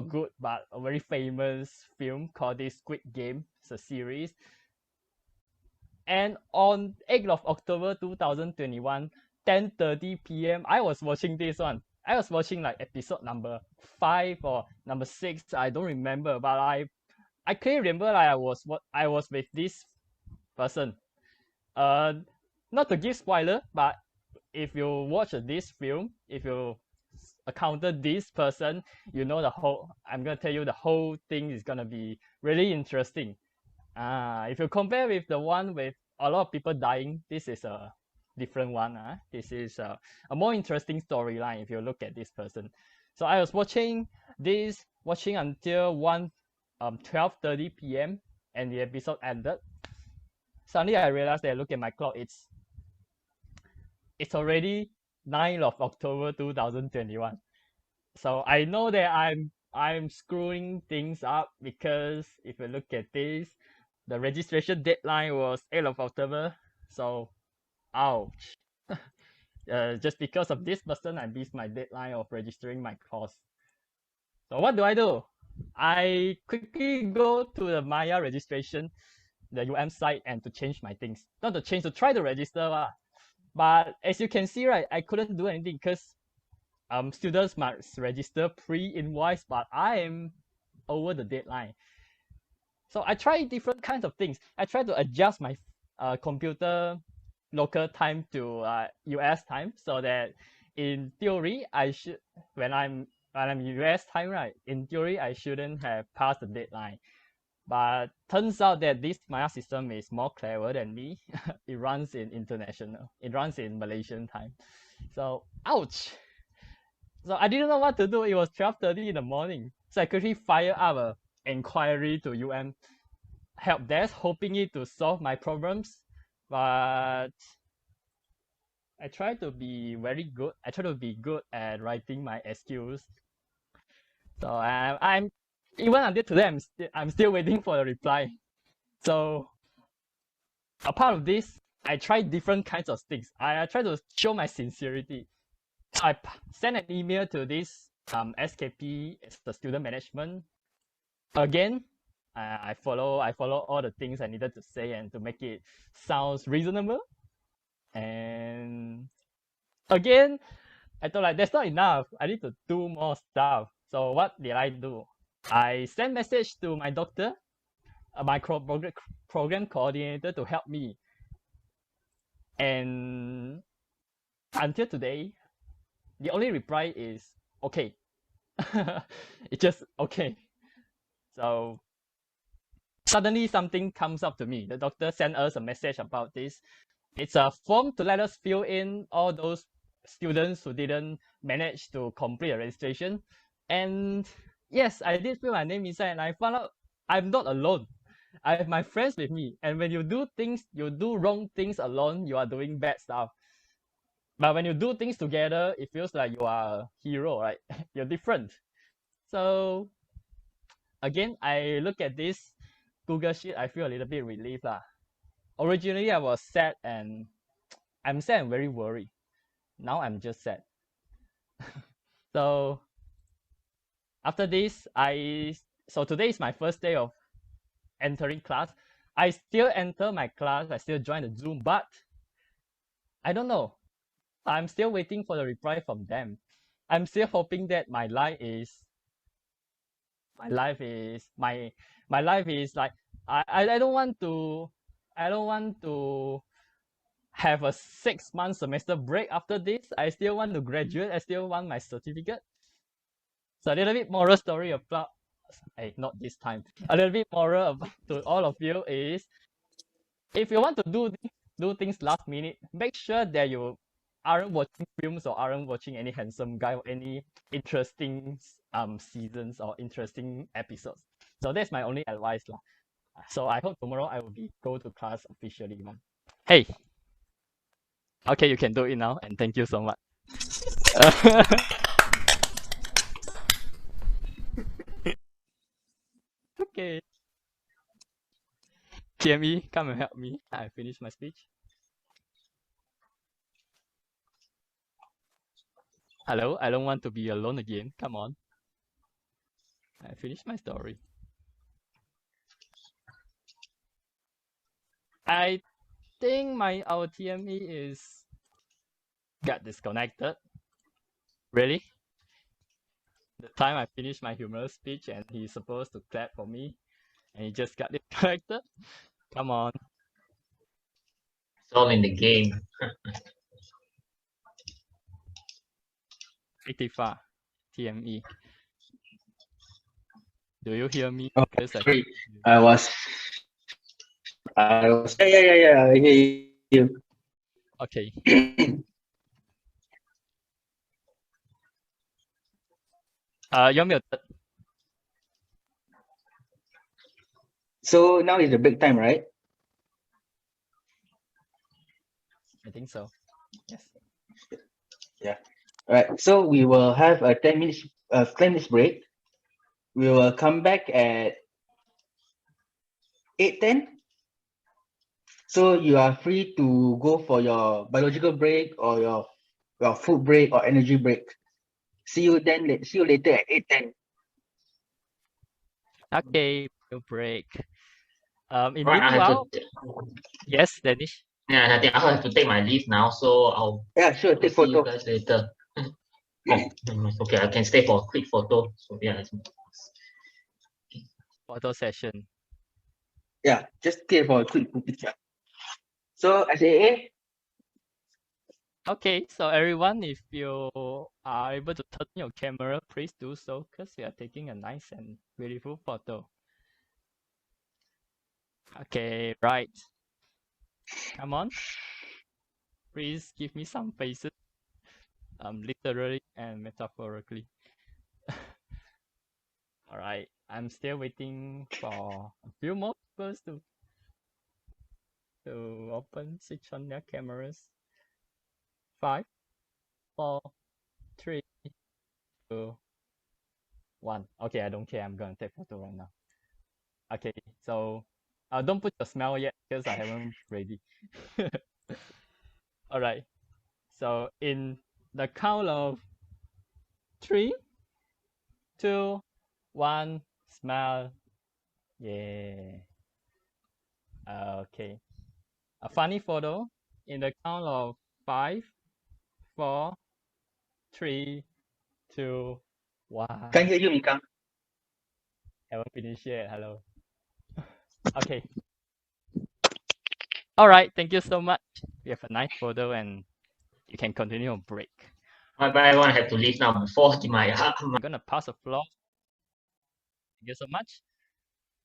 good, but a very famous film called the Squid Game. It's a series. And on 8th of October 2021, 10:30 p.m., I was watching this one. I was watching like episode number 5 or number 6. I don't remember, but I clearly remember like I was with this person. Not to give spoiler, but if you watch this film, if you encounter this person, you know the whole. I'm gonna tell you the whole thing is gonna be really interesting. If you compare with the one with a lot of people dying, this is a different one. This is a more interesting storyline if you look at this person. So I was watching until 12:30 p.m. and the episode ended. Suddenly I realized that I look at my clock, it's already 9th of October 2021. So I know that I'm screwing things up, because if you look at this, the registration deadline was 8th of October. So ouch. Just because of this person, I missed my deadline of registering my course. So what do? I quickly go to the Maya registration, the site, and to change my things. Not to change, to try to register. But as you can see, right, I couldn't do anything because students must register pre-invoice, but I am over the deadline. So I tried different kinds of things. I tried to adjust my computer local time to US time, so that in theory I should, when I'm US time, right, in theory I shouldn't have passed the deadline. But turns out that this Maya system is more clever than me. It runs in international. It runs in Malaysian time. So ouch. So I didn't know what to do. It was 12:30 in the morning. So I quickly fired up an inquiry to UM help desk, hoping it to solve my problems. But I tried to be very good. I try to be good at writing my SQs. So I'm even until today, I'm still waiting for the reply. So apart of this, I tried different kinds of things. I try to show my sincerity. I sent an email to this SKP, it's the student management. Again, I follow all the things I needed to say and to make it sounds reasonable. And again, I thought like that's not enough. I need to do more stuff. So what did I do? I sent message to my doctor, my program coordinator, to help me. And until today, the only reply is okay. It's just okay. So suddenly something comes up to me. The doctor sent us a message about this. It's a form to let us fill in all those students who didn't manage to complete a registration. And yes, I did fill my name inside, and I found out I'm not alone. I have my friends with me. And when you do wrong things alone, you are doing bad stuff. But when you do things together, it feels like you are a hero, right? You're different. So again, I look at this Google Sheet, I feel a little bit relieved. Originally, I was sad, and I'm sad and very worried. Now I'm just sad. So after this, so today is my first day of entering class. I still enter my class, I still join the Zoom, but I don't know. I'm still waiting for the reply from them. I'm still hoping that my life is like, I don't want to have a 6-month semester break after this. I still want to graduate. I still want my certificate. So a little bit moral story about, not this time. A little bit moral about, to all of you is, if you want to do things last minute, make sure that you aren't watching films or aren't watching any handsome guy or any interesting seasons or interesting episodes. So that's my only advice. So I hope tomorrow I will go to class officially. Hey. Okay, you can do it now, and thank you so much. Okay. TME, come and help me. I finished my speech. Hello, I don't want to be alone again. Come on. I finished my story. I think our TME is got disconnected. Really? The time I finished my humorous speech and he's supposed to clap for me and he just got disconnected. Come on. It's all in the game. 85 TME. Do you hear me? Oh, Because sorry. I was yeah, I hear you. Okay. You're muted. So now is the break time, right? I think so. Yes. Yeah. All right. So we will have a 10 minutes break. We will come back at 8:10. So you are free to go for your biological break or your food break or energy break. See you then. See you later at 8:10. Okay, we'll break. In Right, I have meanwhile, to yes, Danish. Yeah, I think I'll have to take my leave now, so I'll sure take see photo. you guys later. Okay, I can stay for a quick photo. So yeah, Photo session. Yeah, just stay for a quick picture. So SAA. Okay, so everyone, if you are able to turn your camera, please do so, because we are taking a nice and beautiful photo. Okay, right. Come on. Please give me some faces, literally and metaphorically. All right, I'm still waiting for a few more people to switch on their cameras. 5, 4, 3, 2, 1. Okay, I don't care. I'm gonna take photo right now. Okay, so don't put your smile yet because I haven't ready. All right. So in the count of 3, 2, 1, smile. Yeah. Okay. A funny photo in the count of 5, 4, 3, 2, 1. Can't hear you, Mikang. Haven't finished yet. Hello. Okay. All right. Thank you so much. We have a nice photo and you can continue on break. Bye bye, everyone. I have to leave now before my. I'm gonna pass the floor. Thank you so much.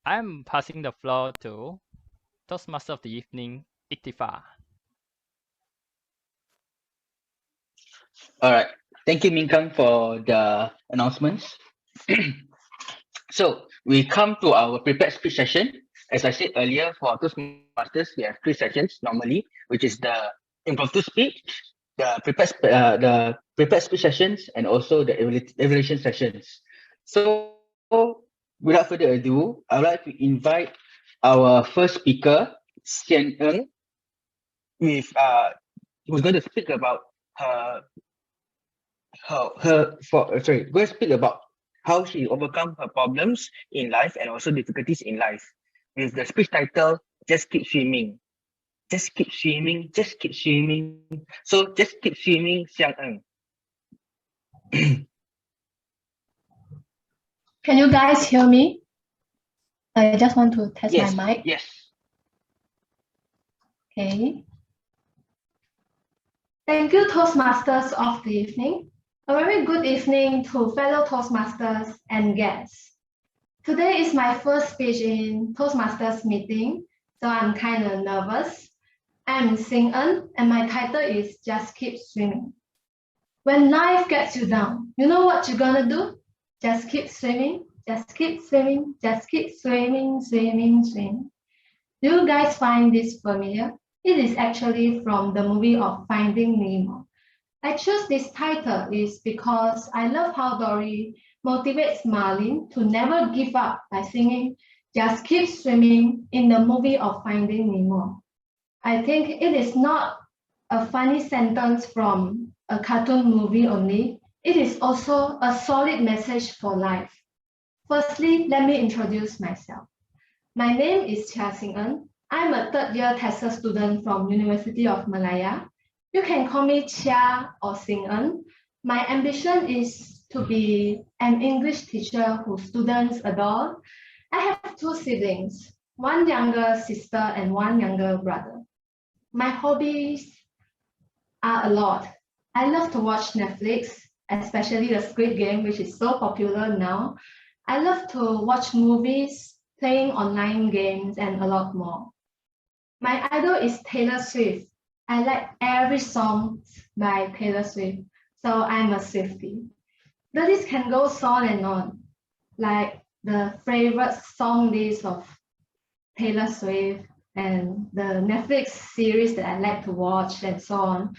I'm passing the floor to Toastmaster of the evening, 𝐓𝐻𝐻. All right. Thank you, Minkang, for the announcements. So we come to our prepared speech session. As I said earlier, for Toastmasters, we have 3 sessions normally, which is the impromptu speech, the prepared speech sessions, and also the evaluation sessions. So without further ado, I would like to invite our first speaker, 𝐶𝐚 𝐭, who's going to speak about going to speak about how she overcome her problems in life and also difficulties in life, with the speech title "Just Keep Swimming." Just keep swimming, just keep swimming. So just keep swimming, 𝐶𝐚 𝐿. Can you guys hear me? I just want to test Yes, my mic. yes. Okay. Thank you, Toastmasters of the evening. A very good evening to fellow Toastmasters and guests. Today is my first speech in Toastmasters meeting, so I'm kind of nervous. I'm 𝐶𝐚 and my title is Just Keep Swimming. When life gets you down, you know what you're gonna do? Just keep swimming, just keep swimming, just keep swimming, swimming, swimming. Do you guys find this familiar? It is actually from the movie of Finding Nemo. I chose this title is because I love how Dory motivates Marlin to never give up by singing, just keep swimming in the movie of Finding Nemo. I think it is not a funny sentence from a cartoon movie only. It is also a solid message for life. Firstly, let me introduce myself. My name is 𝐤𝐴𝐚. I'm a third-year TESOL student from University of Malaya. You can call me Chia or 𝐶𝐚. My ambition is to be an English teacher who students adore. I have two siblings, one younger sister and one younger brother. My hobbies are a lot. I love to watch Netflix, especially the Squid Game, which is so popular now. I love to watch movies, playing online games, and a lot more. My idol is Taylor Swift. I like every song by Taylor Swift, so I'm a Swiftie. The list can go on and on, like the favorite song list of Taylor Swift and the Netflix series that I like to watch and so on.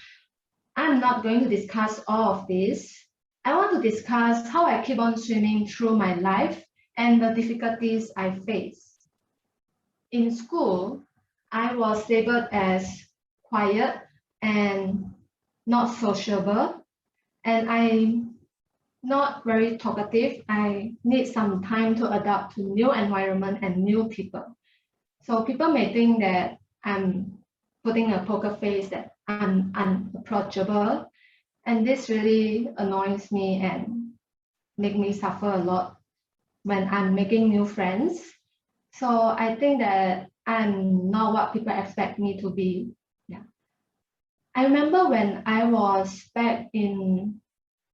I'm not going to discuss all of this. I want to discuss how I keep on swimming through my life and the difficulties I face. In school, I was labeled as quiet and not sociable, and I'm not very talkative. I need some time to adapt to new environment and new people. So people may think that I'm putting a poker face, that I'm unapproachable, and this really annoys me and make me suffer a lot when I'm making new friends. So I think that I'm not what people expect me to be. Yeah. I remember when I was back in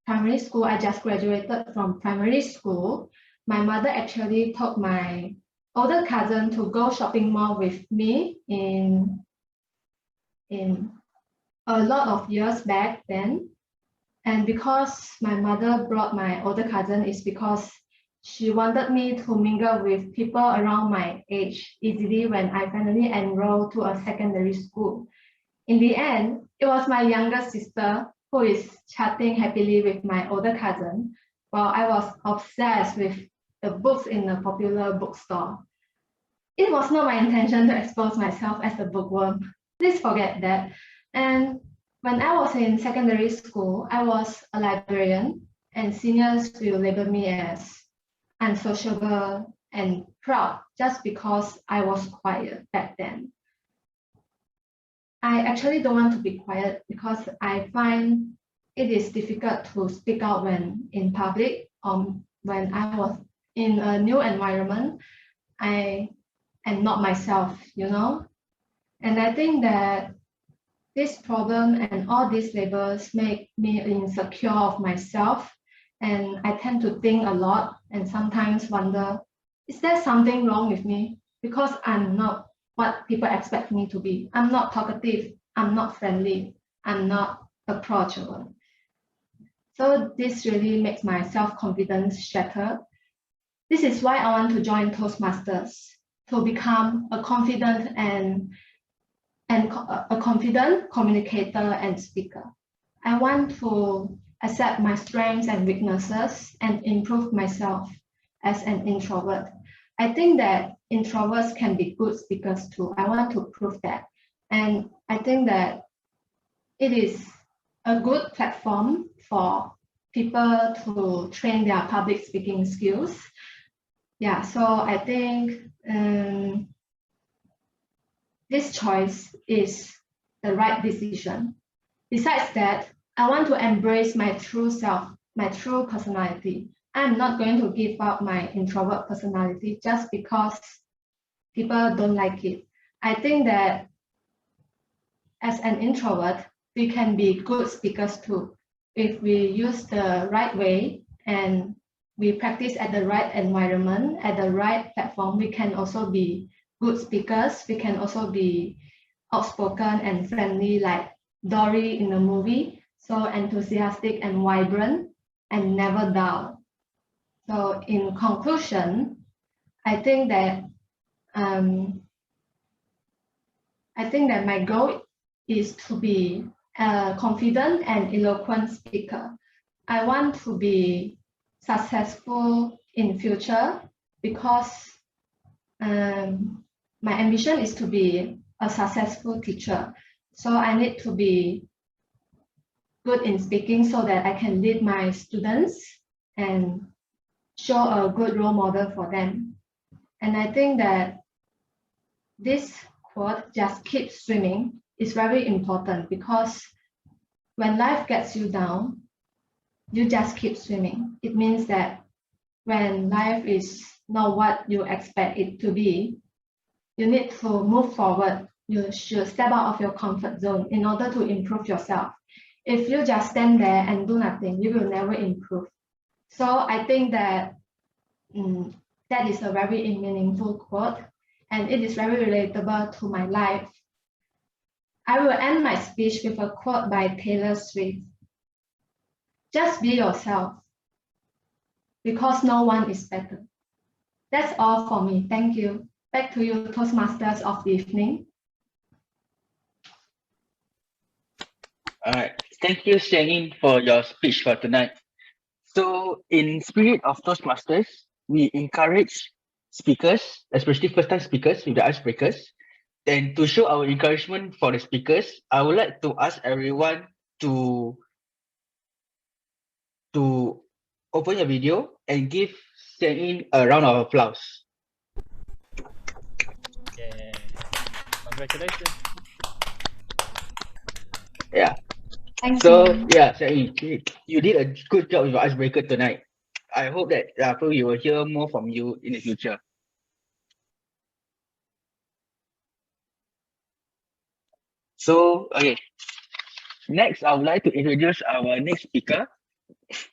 primary school, I just graduated from primary school. My mother actually took my older cousin to go shopping mall with me in a lot of years back then. And because my mother brought my older cousin is because she wanted me to mingle with people around my age easily when I finally enrolled to a secondary school. In the end, it was my younger sister who is chatting happily with my older cousin, while I was obsessed with the books in a popular bookstore. It was not my intention to expose myself as a bookworm. Please forget that. And when I was in secondary school, I was a librarian, and seniors will label me as unsociable and proud just because I was quiet back then. I actually don't want to be quiet because I find it is difficult to speak out when in public. When I was in a new environment, I am not myself, you know? And I think that this problem and all these labels make me insecure of myself. And I tend to think a lot and sometimes wonder, is there something wrong with me? Because I'm not what people expect me to be. I'm not talkative, I'm not friendly, I'm not approachable. So this really makes my self-confidence shatter. This is why I want to join Toastmasters, to become a confident a confident communicator and speaker. I want to accept my strengths and weaknesses and improve myself as an introvert. I think that introverts can be good speakers too. I want to prove that. And I think that it is a good platform for people to train their public speaking skills. Yeah, so I think this choice is the right decision. Besides that, I want to embrace my true self, my true personality. I'm not going to give up my introvert personality just because people don't like it. I think that as an introvert, we can be good speakers too. If we use the right way and we practice at the right environment, at the right platform, we can also be good speakers. We can also be outspoken and friendly like Dory in the movie, so enthusiastic and vibrant and never dull. So in conclusion, I think that my goal is to be a confident and eloquent speaker. I want to be successful in future because My ambition is to be a successful teacher. So I need to be good in speaking so that I can lead my students and show a good role model for them. And I think that this quote, just keep swimming, is very important because when life gets you down, you just keep swimming. It means that when life is not what you expect it to be, you need to move forward. You should step out of your comfort zone in order to improve yourself. If you just stand there and do nothing, you will never improve. So I think that that is a very meaningful quote, and it is very relatable to my life. I will end my speech with a quote by Taylor Swift. Just be yourself, because no one is better. That's all for me. Thank you. Back to you, Toastmasters of the evening. All right. Thank you, 𝐿𝐴𝐿, for your speech for tonight. So, in spirit of Toastmasters, we encourage speakers, especially first-time speakers with the icebreakers. And to show our encouragement for the speakers, I would like to ask everyone to open your video and give 𝐿𝐴𝐿 a round of applause. Okay. Congratulations. Yeah. Thank So you. yeah, 𝐿𝐴𝐿, you did a good job with your icebreaker tonight. I hope that we will hear more from you in the future. So okay, next I would like to introduce our next speaker,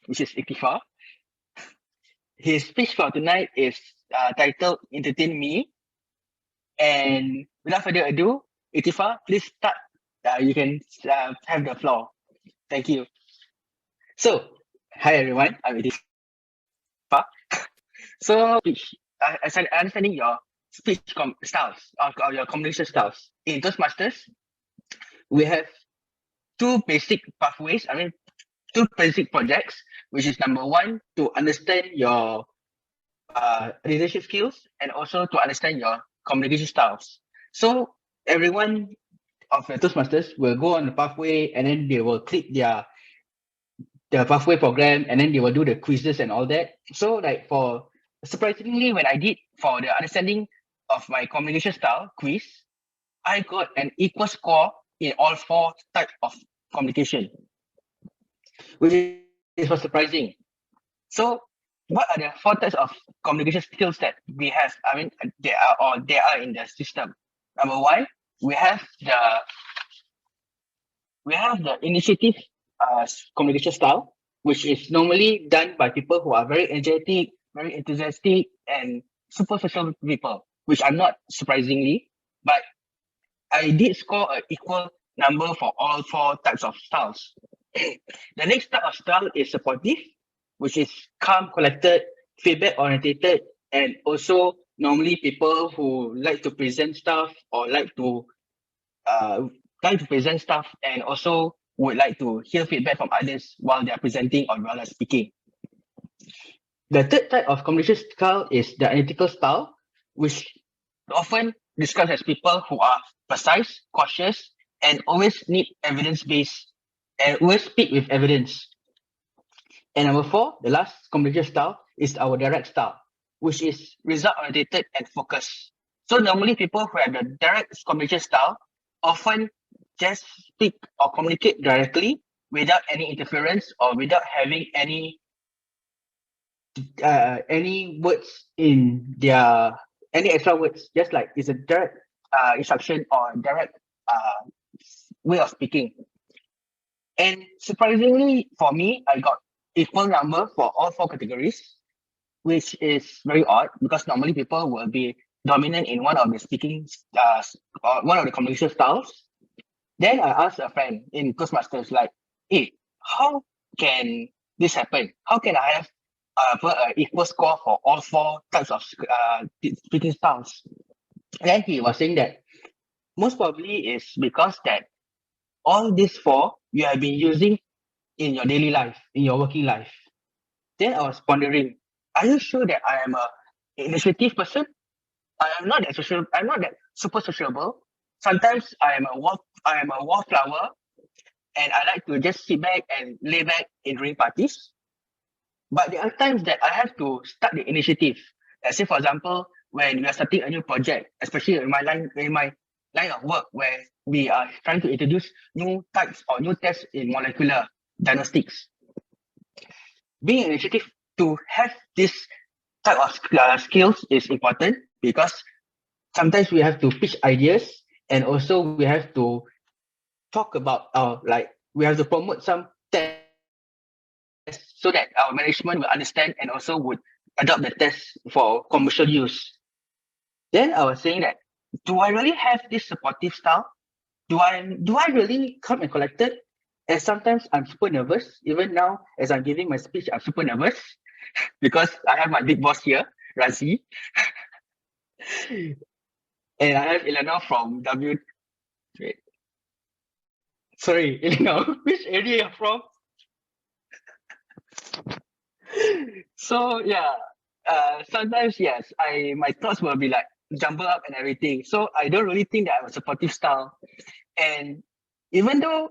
which is 𝐿𝐴𝐿. His speech for tonight is titled "Entertain Me," and without further ado, 𝐿𝐴𝐿, please start. You can have the floor. Thank you. So, hi everyone, I'm 𝐿𝐴𝐿. So, understanding your speech styles or your communication styles in Toastmasters, we have two basic pathways. Two basic projects, which is number one, to understand your leadership skills and also to understand your communication styles. So everyone of the Toastmasters will go on the pathway and then they will click their pathway program and then they will do the quizzes and all that. So like surprisingly, when I did for the understanding of my communication style quiz, I got an equal score in all 4 types of communication, which is surprising. So what are the 4 types of communication skills that we have? They are in the system. Number one, we have the initiative communication style, which is normally done by people who are very energetic, very enthusiastic, and superficial people, which I'm not surprisingly, but I did score an equal number for all 4 types of styles. The next type of style is supportive, which is calm, collected, feedback-oriented, and also normally people who like to present stuff or like to present stuff and also would like to hear feedback from others while they are presenting or while they are speaking. The third type of communication style is the analytical style, which often described as people who are precise, cautious, and always need evidence-based and always speak with evidence. And number 4, the last communication style is our direct style, which is result-oriented and focused. So normally people who have the direct communication style often just speak or communicate directly without any interference or without having any words in their any extra words, just like it's a direct instruction or direct way of speaking. And surprisingly for me, I got equal number for all 4 categories, which is very odd because normally people will be dominant in one of the speaking or one of the communication styles. Then I asked a friend in Toastmasters like, hey, how can this happen? How can I have an equal score for all 4 types of speaking styles? And then he was saying that most probably is because that all these 4 you have been using in your daily life, in your working life. Then I was pondering, are you sure that I am an initiative person? I am not that social. I'm not that super sociable. Sometimes I am a wallflower, and I like to just sit back and lay back during parties. But there are times that I have to start the initiative. Let's say, for example, when we are starting a new project, especially in my line of work, where we are trying to introduce new types or new tests in molecular diagnostics. Being an initiative to have this type of skills is important because sometimes we have to pitch ideas, and also we have to talk about we have to promote some tests so that our management will understand and also would adopt the test for commercial use. Then I was saying that, do I really have this supportive style? Do I really calm and collected? And sometimes I'm super nervous. Even now, as I'm giving my speech, I'm super nervous because I have my big boss here, Razi. And I have Eleanor from Sorry, Eleanor, which area you're from? So yeah, sometimes yes, my thoughts will be like jumble up and everything. So I don't really think that I have a supportive style. And even though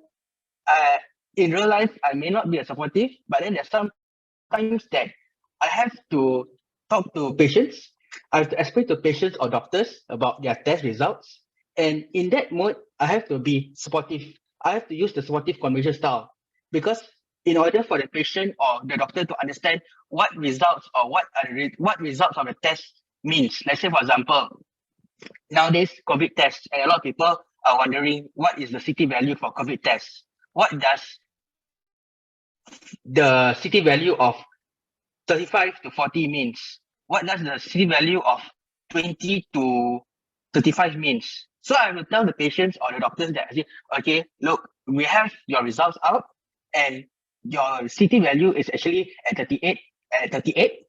in real life I may not be a supportive, but then there's sometimes that I have to talk to patients. I have to explain to patients or doctors about their test results. And in that mode, I have to be supportive. I have to use the supportive conversation style because in order for the patient or the doctor to understand what results or what results of the test means. Let's say, for example, nowadays COVID tests, and a lot of people are wondering what is the CT value for COVID tests. What does the CT value of 35 to 40 means? What does the CT value of 20 to 35 means? So I will tell the patients or the doctors that, okay, look, we have your results out and your CT value is actually at 38.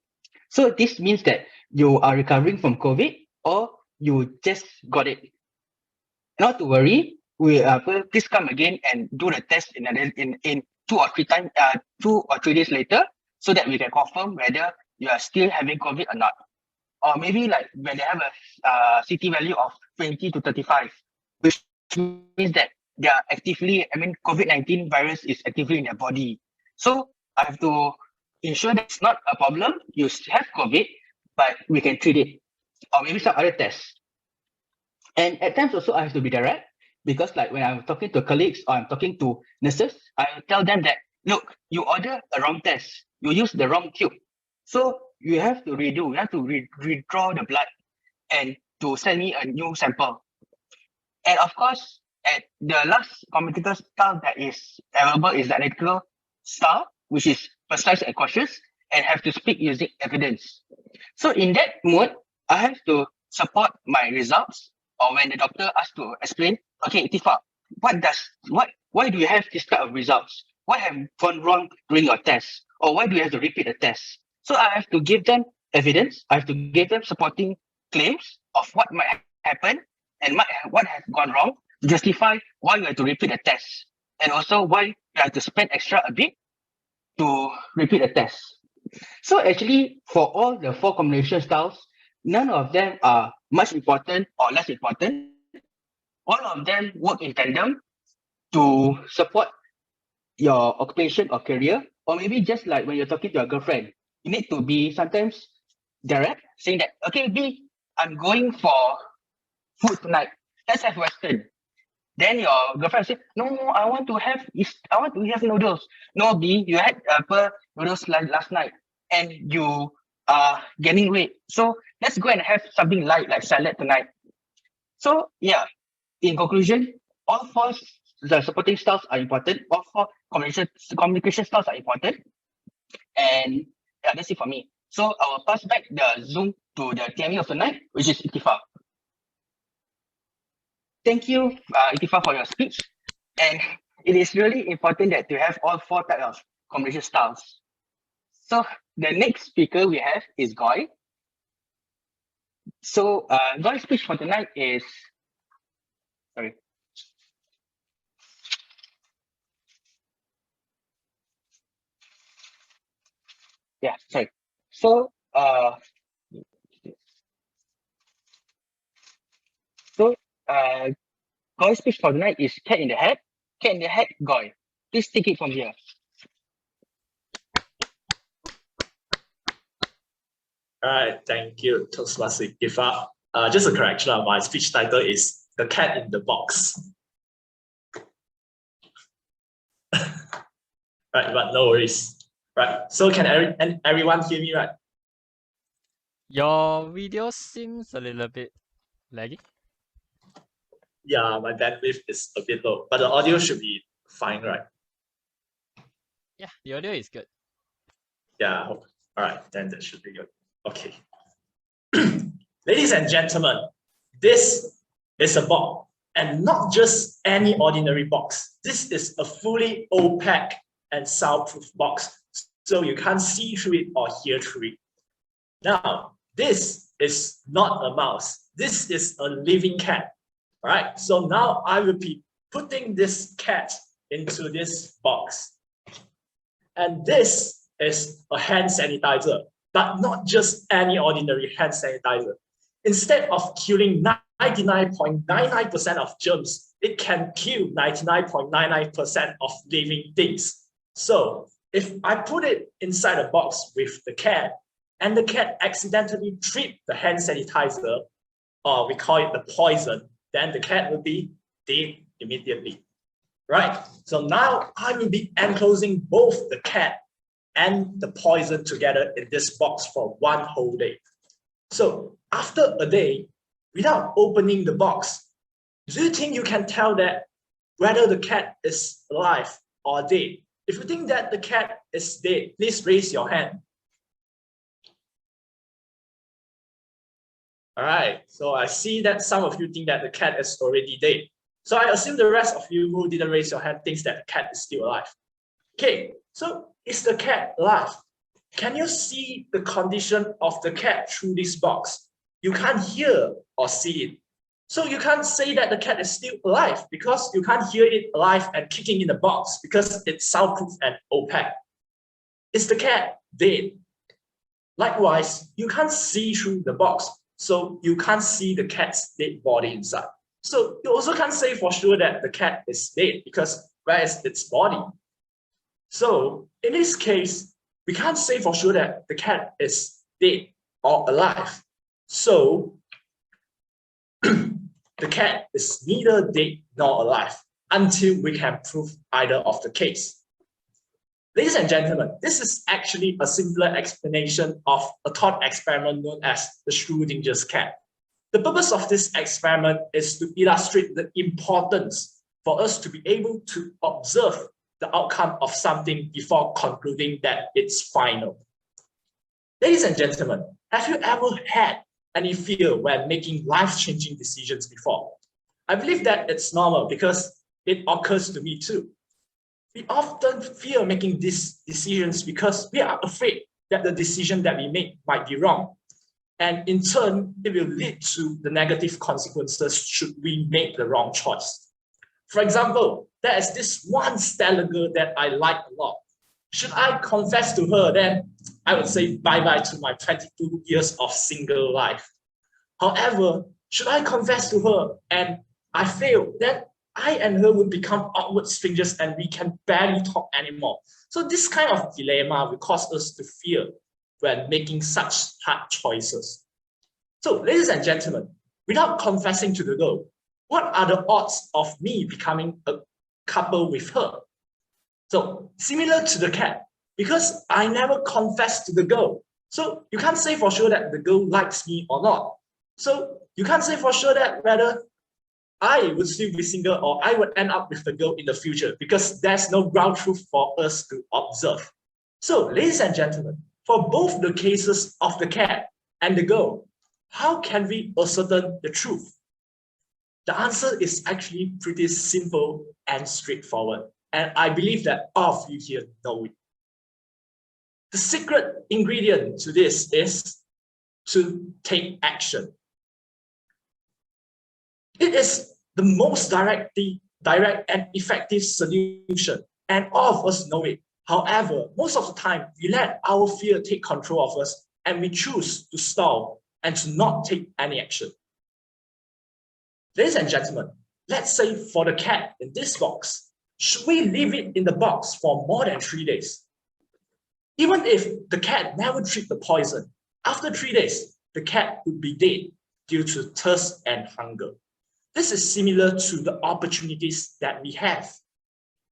So this means that you are recovering from COVID or you just got it. Not to worry, please come again and do the test in 2 or 3 days later so that we can confirm whether you are still having COVID or not. Or maybe like when they have a CT value of 20 to 35, which means that they are COVID-19 virus is actively in their body. So I have to ensure that it's not a problem. You have COVID, but we can treat it. Or maybe some other tests. And at times also I have to be direct because like when I'm talking to colleagues or I'm talking to nurses, I will tell them that, look, you order a wrong test. You use the wrong tube. So you have to redo, you have to redraw the blood and to send me a new sample. And of course, at the last communicator style that is available is the analytical style, which is precise and cautious and have to speak using evidence. So in that mode, I have to support my results, or when the doctor asks to explain, okay, Itifa, why do you have this type of results? What have gone wrong during your test? Or why do you have to repeat the test? So I have to give them evidence. I have to give them supporting claims of what might happen and what has gone wrong to justify why you have to repeat the test. And also why you have to spend extra a bit to repeat the test. So actually, for all the 4 communication styles, none of them are much important or less important. All of them work in tandem to support your occupation or career, or maybe just like when you're talking to your girlfriend, you need to be sometimes direct, saying that, okay, B, I'm going for food tonight. Let's have Western. Then your girlfriend say, no, I want to have noodles. No, B, you had noodles last night and you are gaining weight. So let's go and have something light like salad tonight. So yeah, in conclusion, all 4 the supporting styles are important. All 4 communication styles are important. And yeah, that's it for me. So I will pass back the Zoom to the TME of the night, which is Itifa. Thank you, Itifa, for your speech. And it is really important that you have all 4 types of communication styles. So the next speaker we have is Goy. So Goy's speech for tonight is, sorry. Yeah, sorry. So Goy speech for tonight is cat in the hat. Cat in the hat, Goy. Please take it from here. All right, thank you, Toastmaster 𝐸𝐴. Just a correction, my speech title is The Cat in the Box. Right, but no worries. Right, so can everyone hear me, right? Your video seems a little bit laggy. Yeah, my bandwidth is a bit low, but the audio should be fine, right? Yeah, the audio is good. Yeah, all right, then that should be good. Okay. Ladies and gentlemen, this is a box, and not just any ordinary box. This is a fully opaque and soundproof box, so you can't see through it or hear through it. Now, this is not a mouse. This is a living cat. All right, so now I will be putting this cat into this box. And this is a hand sanitizer, but not just any ordinary hand sanitizer. Instead of killing 99.99% of germs, it can kill 99.99% of living things. So if I put it inside a box with the cat, and the cat accidentally tripped the hand sanitizer, or we call it the poison, then the cat will be dead immediately. Right? So now I will be enclosing both the cat and the poison together in this box for one whole day. So after a day, without opening the box, do you think you can tell that whether the cat is alive or dead? If you think that the cat is dead, please raise your hand. All right, so I see that some of you think that the cat is already dead. So I assume the rest of you who didn't raise your hand thinks that the cat is still alive. Okay, so is the cat alive? Can you see the condition of the cat through this box? You can't hear or see it. So you can't say that the cat is still alive because you can't hear it alive and kicking in the box because it's soundproof and opaque. Is the cat dead? Likewise, you can't see through the box, so you can't see the cat's dead body inside. So you also can't say for sure that the cat is dead because where is its body? So in this case, we can't say for sure that the cat is dead or alive. So the cat is neither dead nor alive until we can prove either of the case. Ladies and gentlemen, this is actually a simpler explanation of a thought experiment known as the Schrödinger's cat. The purpose of this experiment is to illustrate the importance for us to be able to observe the outcome of something before concluding that it's final. Ladies and gentlemen, have you ever had any fear when making life-changing decisions before? I believe that it's normal because it occurs to me too. We often fear making these decisions because we are afraid that the decision that we make might be wrong. And in turn, it will lead to the negative consequences should we make the wrong choice. For example, there is this one stellar girl that I like a lot. Should I confess to her, then I would say bye-bye to my 22 years of single life. However, should I confess to her and I fail, then I and her would become awkward strangers and we can barely talk anymore. So this kind of dilemma will cause us to fear when making such hard choices. So ladies and gentlemen, without confessing to the girl, what are the odds of me becoming a couple with her? So similar to the cat, because I never confessed to the girl. So you can't say for sure that the girl likes me or not. So you can't say for sure that whether I would still be single or I would end up with the girl in the future because there's no ground truth for us to observe. So ladies and gentlemen, for both the cases of the cat and the girl, how can we ascertain the truth? The answer is actually pretty simple and straightforward. And I believe that all of you here know it. The secret ingredient to this is to take action. It is the most direct and effective solution, and all of us know it. However, most of the time, we let our fear take control of us, and we choose to stall and to not take any action. Ladies and gentlemen, let's say for the cat in this box, should we leave it in the box for more than 3 days? Even if the cat never drank the poison, after 3 days, the cat would be dead due to thirst and hunger. This is similar to the opportunities that we have.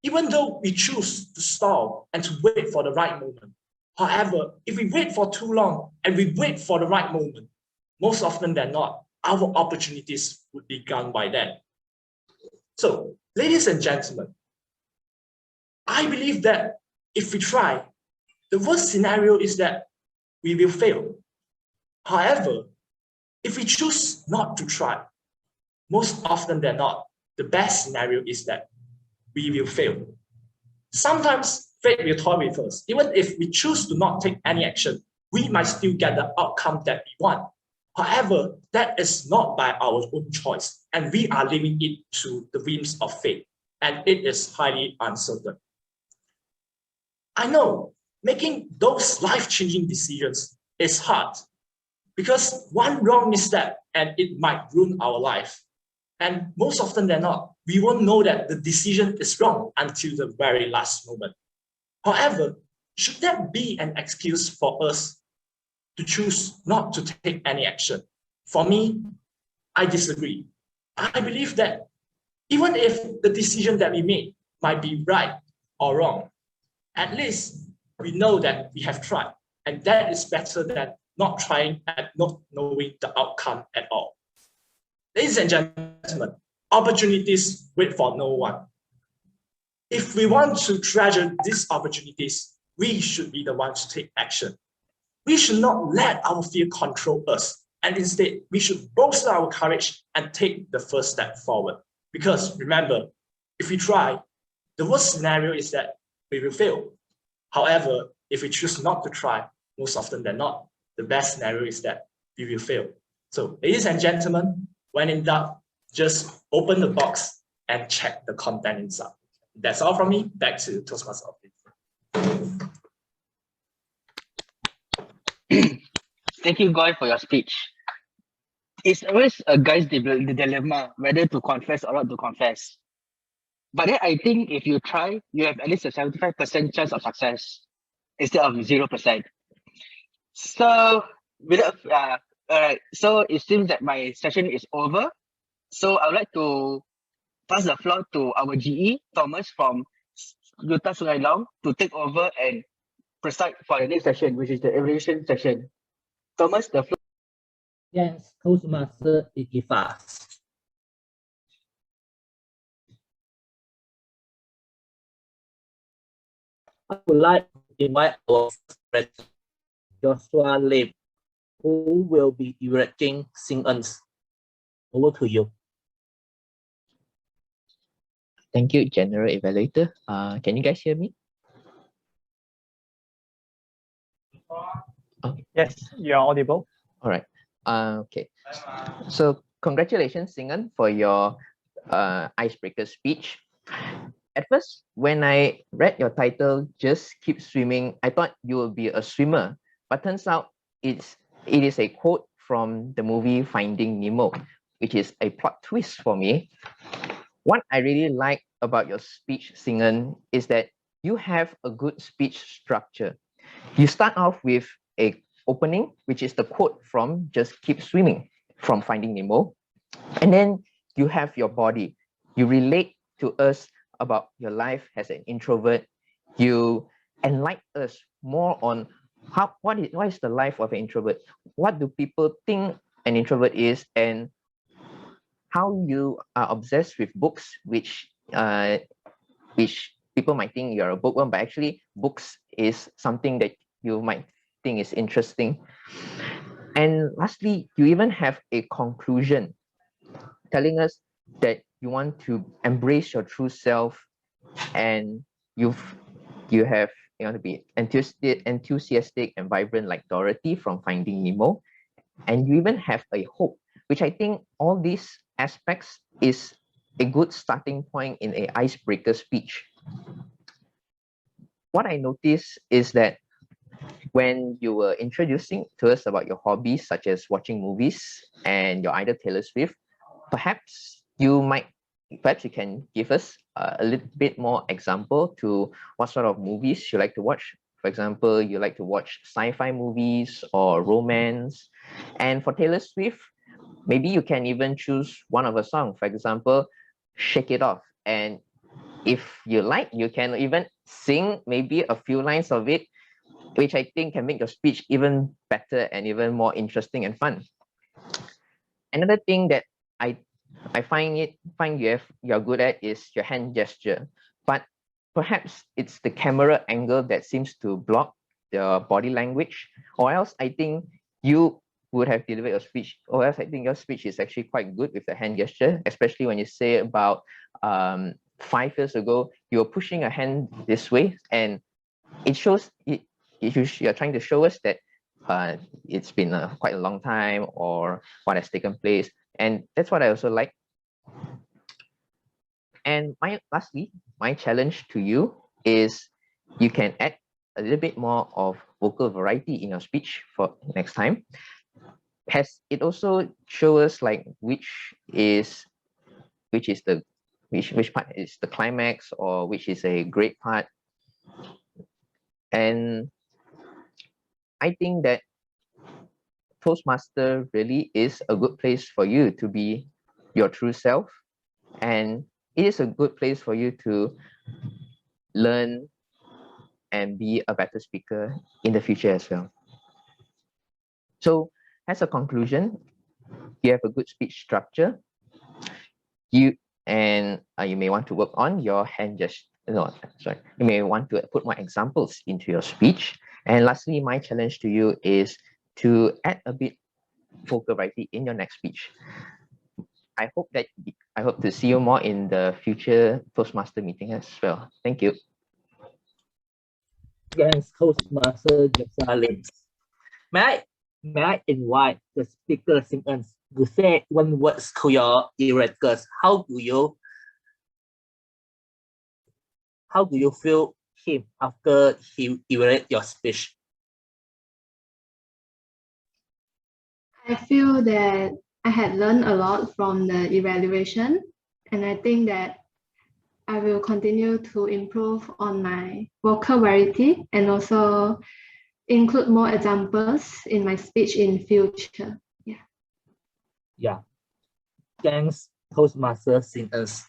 Even though we choose to stall and to wait for the right moment. However, if we wait for too long and we wait for the right moment, most often than not, our opportunities would be gone by then. So, ladies and gentlemen, I believe that if we try, the worst scenario is that we will fail. However, if we choose not to try, most often than not, the best scenario is that we will fail. Sometimes fate will toy with us. Even if we choose to not take any action, we might still get the outcome that we want. However, that is not by our own choice, and we are leaving it to the whims of fate, and it is highly uncertain. I know making those life-changing decisions is hard, because one wrong misstep and it might ruin our life. And most often than not, we won't know that the decision is wrong until the very last moment. However, should that be an excuse for us to choose not to take any action? For me, I disagree. I believe that even if the decision that we made might be right or wrong, at least we know that we have tried, and that is better than not trying and not knowing the outcome at all. Ladies and gentlemen, opportunities wait for no one. If we want to treasure these opportunities, we should be the ones to take action. We should not let our fear control us, and instead, we should bolster our courage and take the first step forward. Because remember, if we try, the worst scenario is that we will fail. However, if we choose not to try, most often than not, the best scenario is that we will fail. So, ladies and gentlemen, when in doubt, just open the box and check the content inside. That's all from me. Back to Toastmaster. Thank you, Goy, for your speech. It's always a guy's dilemma whether to confess or not to confess. But then I think if you try, you have at least a 75% chance of success instead of 0%. So, all right. So it seems that my session is over. So I would like to pass the floor to our GE, Thomas from Utah Sungai Long, to take over and preside for the next session, which is the evaluation session. Thomas, the floor. Yes, Toastmaster Ikifas. I would like to invite our president, Joshua Lim, who will be evaluating 𝐒𝐿𝐴𝐻. Over to you. Thank you, General Evaluator. Can you guys hear me? Yes, you are audible. All right. Okay. So congratulations, 𝐒𝐿𝐴𝐻, for your icebreaker speech. At first, when I read your title, Just Keep Swimming, I thought you will be a swimmer. But turns out it is a quote from the movie Finding Nemo, which is a plot twist for me. What I really like about your speech, 𝐒𝐿𝐴𝐻, is that you have a good speech structure. You start off with a opening, which is the quote from Just Keep Swimming from Finding Nemo. And then you have your body. You relate to us about your life as an introvert. You enlighten us more on what is the life of an introvert? What do people think an introvert is, and how you are obsessed with books, which people might think you're a bookworm, but actually books is something that you might think is interesting. And lastly, you even have a conclusion telling us that you want to embrace your true self, and you want to be enthusiastic and vibrant like Dorothy from Finding Nemo, and you even have a hope, which I think all these aspects is a good starting point in an icebreaker speech. What I noticed is that when you were introducing to us about your hobbies, such as watching movies and your idol Taylor Swift, perhaps you can give us a little bit more example to what sort of movies you like to watch. For example, you like to watch sci-fi movies or romance. And for Taylor Swift, maybe you can even choose one of a song. For example, Shake It Off. And if you like, you can even sing maybe a few lines of it, which I think can make your speech even better and even more interesting and fun. Another thing that I find you're good at is your hand gesture, but perhaps it's the camera angle that seems to block the body language, or else I think you would have delivered your speech, or else I think your speech is actually quite good with the hand gesture, especially when you say about 5 years ago, you were pushing a hand this way, and it shows you're trying to show us that it's been quite a long time or what has taken place. And that's what I also like. And lastly, my challenge to you is you can add a little bit more of vocal variety in your speech for next time. Has it also show us like which part is the climax or which is a great part? And I think that Toastmaster really is a good place for you to be your true self, and it is a good place for you to learn and be a better speaker in the future as well. So as a conclusion, you have a good speech structure. You may want to work on your hand gesture. No, sorry. You may want to put more examples into your speech. And lastly, my challenge to you is to add a bit vocal variety in your next speech. I hope to see you more in the future Toastmaster meeting as well. Thank you. Yes, Toastmaster 𝐿𝐶𝐻. May I invite the speaker 𝐶𝐻 to say one word to your evaluators? How do you feel him after he evaluated your speech? I feel that I had learned a lot from the evaluation, and I think that I will continue to improve on my vocal variety and also include more examples in my speech in future. Yeah. Thanks, Toastmaster 𝐶𝐻,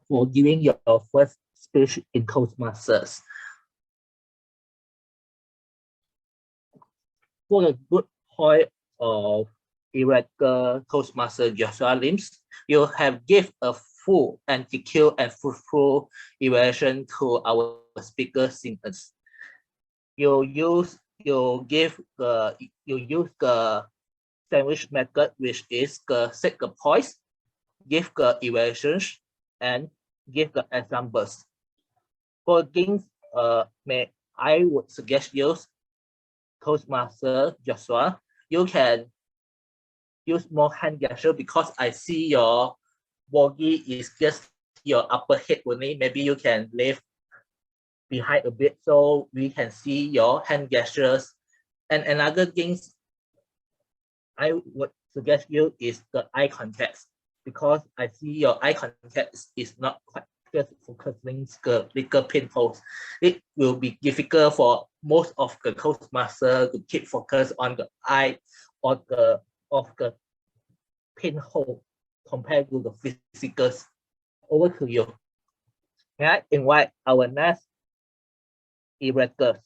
for giving your first speech in Toastmasters. For the good point of Evaluator Toastmaster Joshua Lims, you have given a full and detailed and fruitful evaluation to our speaker 𝐶𝐻. You use the sandwich method, which is set the points, give the evaluations, and give the examples. For things, I would suggest you, Toastmaster Joshua, you can use more hand gesture because I see your body is just your upper head only. Maybe you can lift behind a bit so we can see your hand gestures. And another thing I would suggest you is the eye contact, because I see your eye contact is not quite just focusing the little pinholes. It will be difficult for most of the Toastmasters to keep focus on the eye or of the pinhole compared to the physicals. Over to you. May I invite our next evaluators?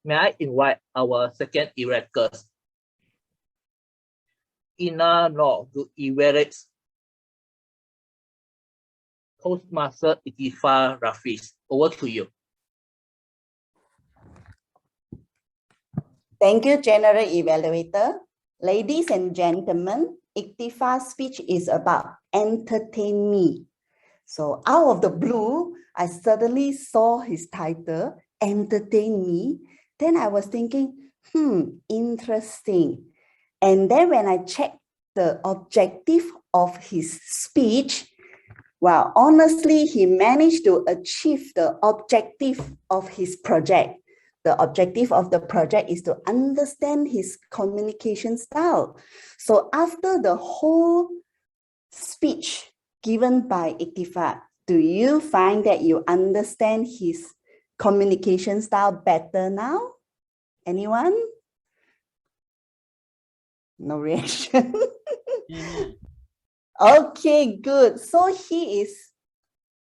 May I invite our second evaluators, Ina Law, to evaluate Toastmaster Itifar Rafiz. Over to you. Thank you, General Evaluator. Ladies and gentlemen, Itifah's speech is about entertain me. So out of the blue, I suddenly saw his title, entertain me. Then I was thinking, interesting. And then when I checked the objective of his speech, Well, honestly, he managed to achieve the objective of his project. The objective of the project is to understand his communication style. So after the whole speech given by 𝐸𝐸𝐻, do you find that you understand his communication style better now? Anyone? No reaction. Okay, good. So he is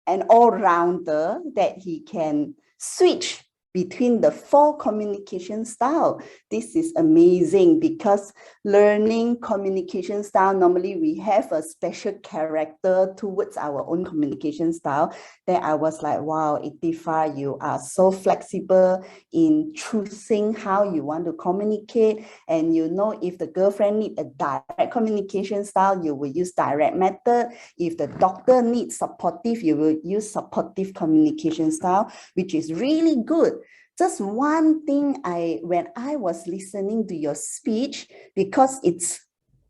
an all-rounder that he can switch between the 4 communication style. This is amazing because learning communication style, normally we have a special character towards our own communication style. Then I was like, wow, 𝐸𝐸𝐻, you are so flexible in choosing how you want to communicate. And you know, if the girlfriend needs a direct communication style, you will use direct method. If the doctor needs supportive, you will use supportive communication style, which is really good. Just one thing, when I was listening to your speech, because it's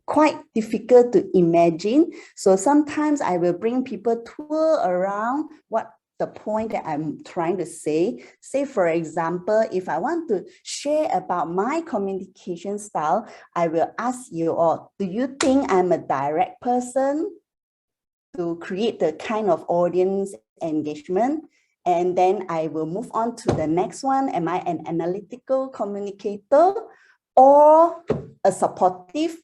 quite difficult to imagine, so sometimes I will bring people tour around what the point that I'm trying to say. Say, for example, if I want to share about my communication style, I will ask you all, do you think I'm a direct person to create the kind of audience engagement? And then I will move on to the next one. Am I an analytical communicator or a supportive?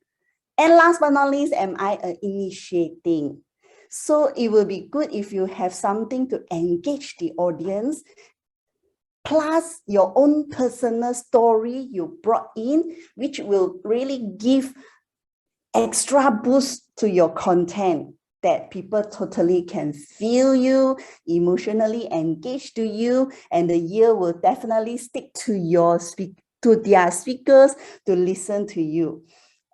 And last but not least, am I an initiating? So it will be good if you have something to engage the audience, plus your own personal story you brought in, which will really give extra boost to your content, that people totally can feel you, emotionally engaged to you, and the ear will definitely stick to their speakers to listen to you.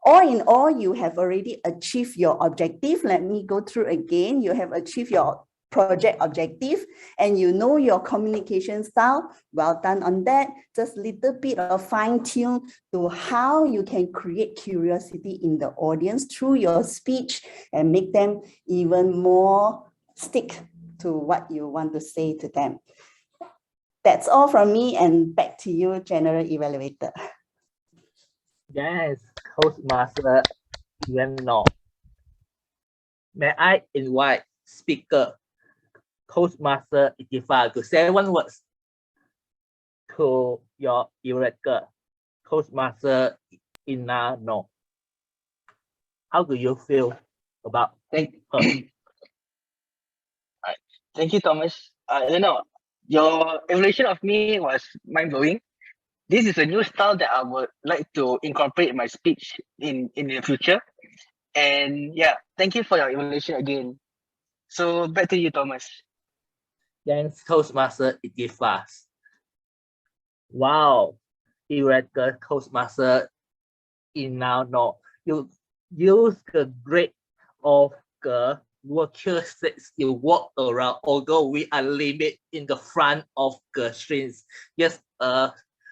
All in all, you have already achieved your objective. Let me go through again. You have achieved your project objective and you know your communication style. Well done on that. Just a little bit of fine tune to how you can create curiosity in the audience through your speech and make them even more stick to what you want to say to them. That's all from me, and back to you, General Evaluator. Yes, Toastmaster Yen-no. May I invite speaker Toastmaster 𝐸𝐸𝐻 to say 1 word to your evaluator, Toastmaster Yen-no. How do you feel about her? Thank you, Thomas. Your evaluation of me was mind-blowing. This is a new style that I would like to incorporate in my speech in the future. And yeah, thank you for your evaluation again. So back to you, Thomas. Thanks, Toastmaster 𝐸𝐸𝐻. Wow, evaluator Toastmaster Yen-no. You use the grade of the worker sets you walk around, although we are limited in the front of the strings. Yes,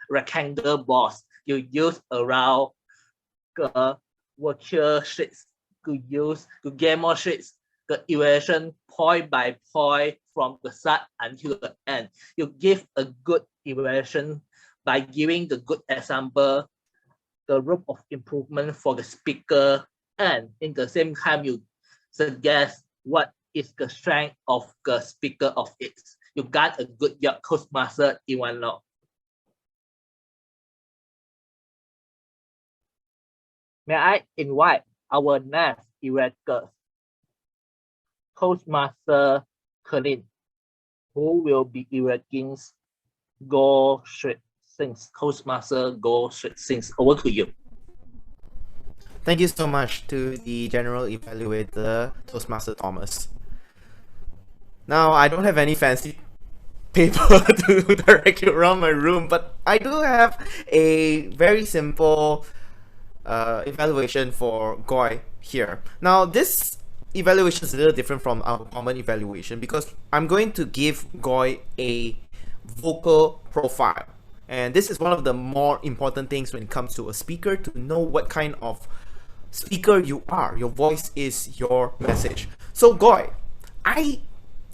rectangle box you use around the worker sheets to get more sheets, the evaluation point by point from the start until the end. You give a good evaluation by giving the good example, the room of improvement for the speaker, and in the same time you suggest what is the strength of the speaker of it. You got a good job, Toastmaster Yen-no. May I invite our next evaluator, Toastmaster 𝐿, who will be evaluating 𝐂𝐲. Toastmaster 𝐂𝐲. Over to you. Thank you so much to the General Evaluator, Toastmaster Thomas. Now, I don't have any fancy paper to direct you around my room, but I do have a very simple evaluation for 𝐂𝐲 here. Now, this evaluation is a little different from our common evaluation because I'm going to give 𝐂𝐲 a vocal profile. And this is one of the more important things when it comes to a speaker, to know what kind of speaker you are. Your voice is your message. So 𝐂𝐲, I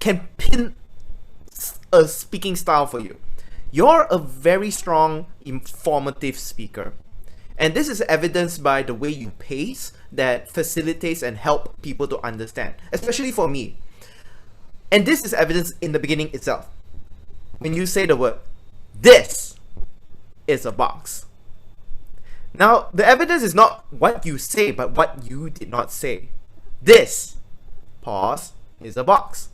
can pin a speaking style for you. You're a very strong, informative speaker. And this is evidenced by the way you pace that facilitates and help people to understand, especially for me. And this is evidenced in the beginning itself. When you say the word, this is a box. Now, the evidence is not what you say, but what you did not say. This, pause, is a box.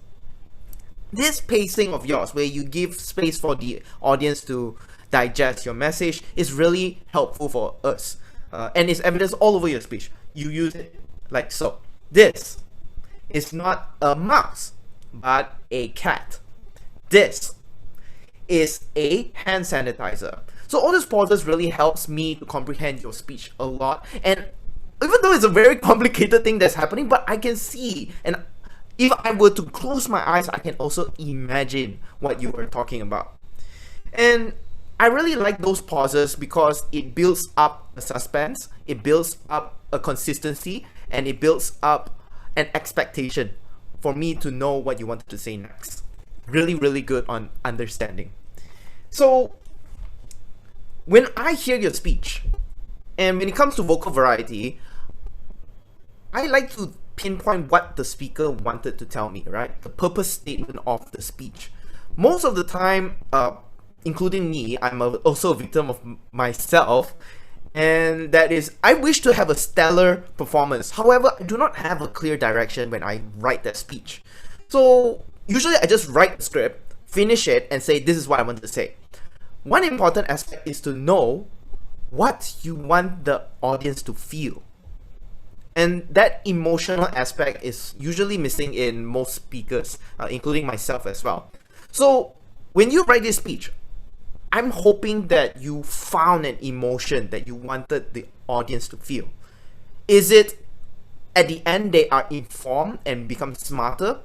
This pacing of yours, where you give space for the audience to digest your message, is really helpful for us. And it's evidence all over your speech. You use it like so. This is not a mouse, but a cat. This is a hand sanitizer. So all these pauses really helps me to comprehend your speech a lot. And even though it's a very complicated thing that's happening, but I can see, and if I were to close my eyes, I can also imagine what you were talking about. And I really like those pauses because it builds up a suspense, it builds up a consistency, and it builds up an expectation for me to know what you wanted to say next. Really, really good on understanding. So when I hear your speech, and when it comes to vocal variety, I like to pinpoint what the speaker wanted to tell me, right? The purpose statement of the speech. Most of the time, including me, I'm also a victim of myself, and that is, I wish to have a stellar performance. However, I do not have a clear direction when I write that speech. So usually I just write the script, finish it, and say, this is what I want to say. One important aspect is to know what you want the audience to feel. And that emotional aspect is usually missing in most speakers, including myself as well. So when you write this speech, I'm hoping that you found an emotion that you wanted the audience to feel. Is it at the end they are informed and become smarter?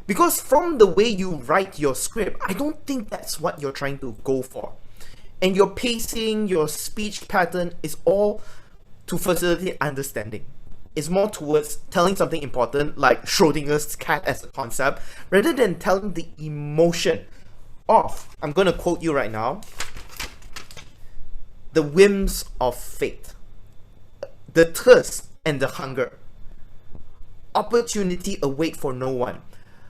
Because from the way you write your script, I don't think that's what you're trying to go for. And your pacing, your speech pattern is all to facilitate understanding. It's more towards telling something important like Schrodinger's cat as a concept, rather than telling the emotion of, I'm going to quote you right now, the whims of fate, the thirst and the hunger, opportunity await for no one.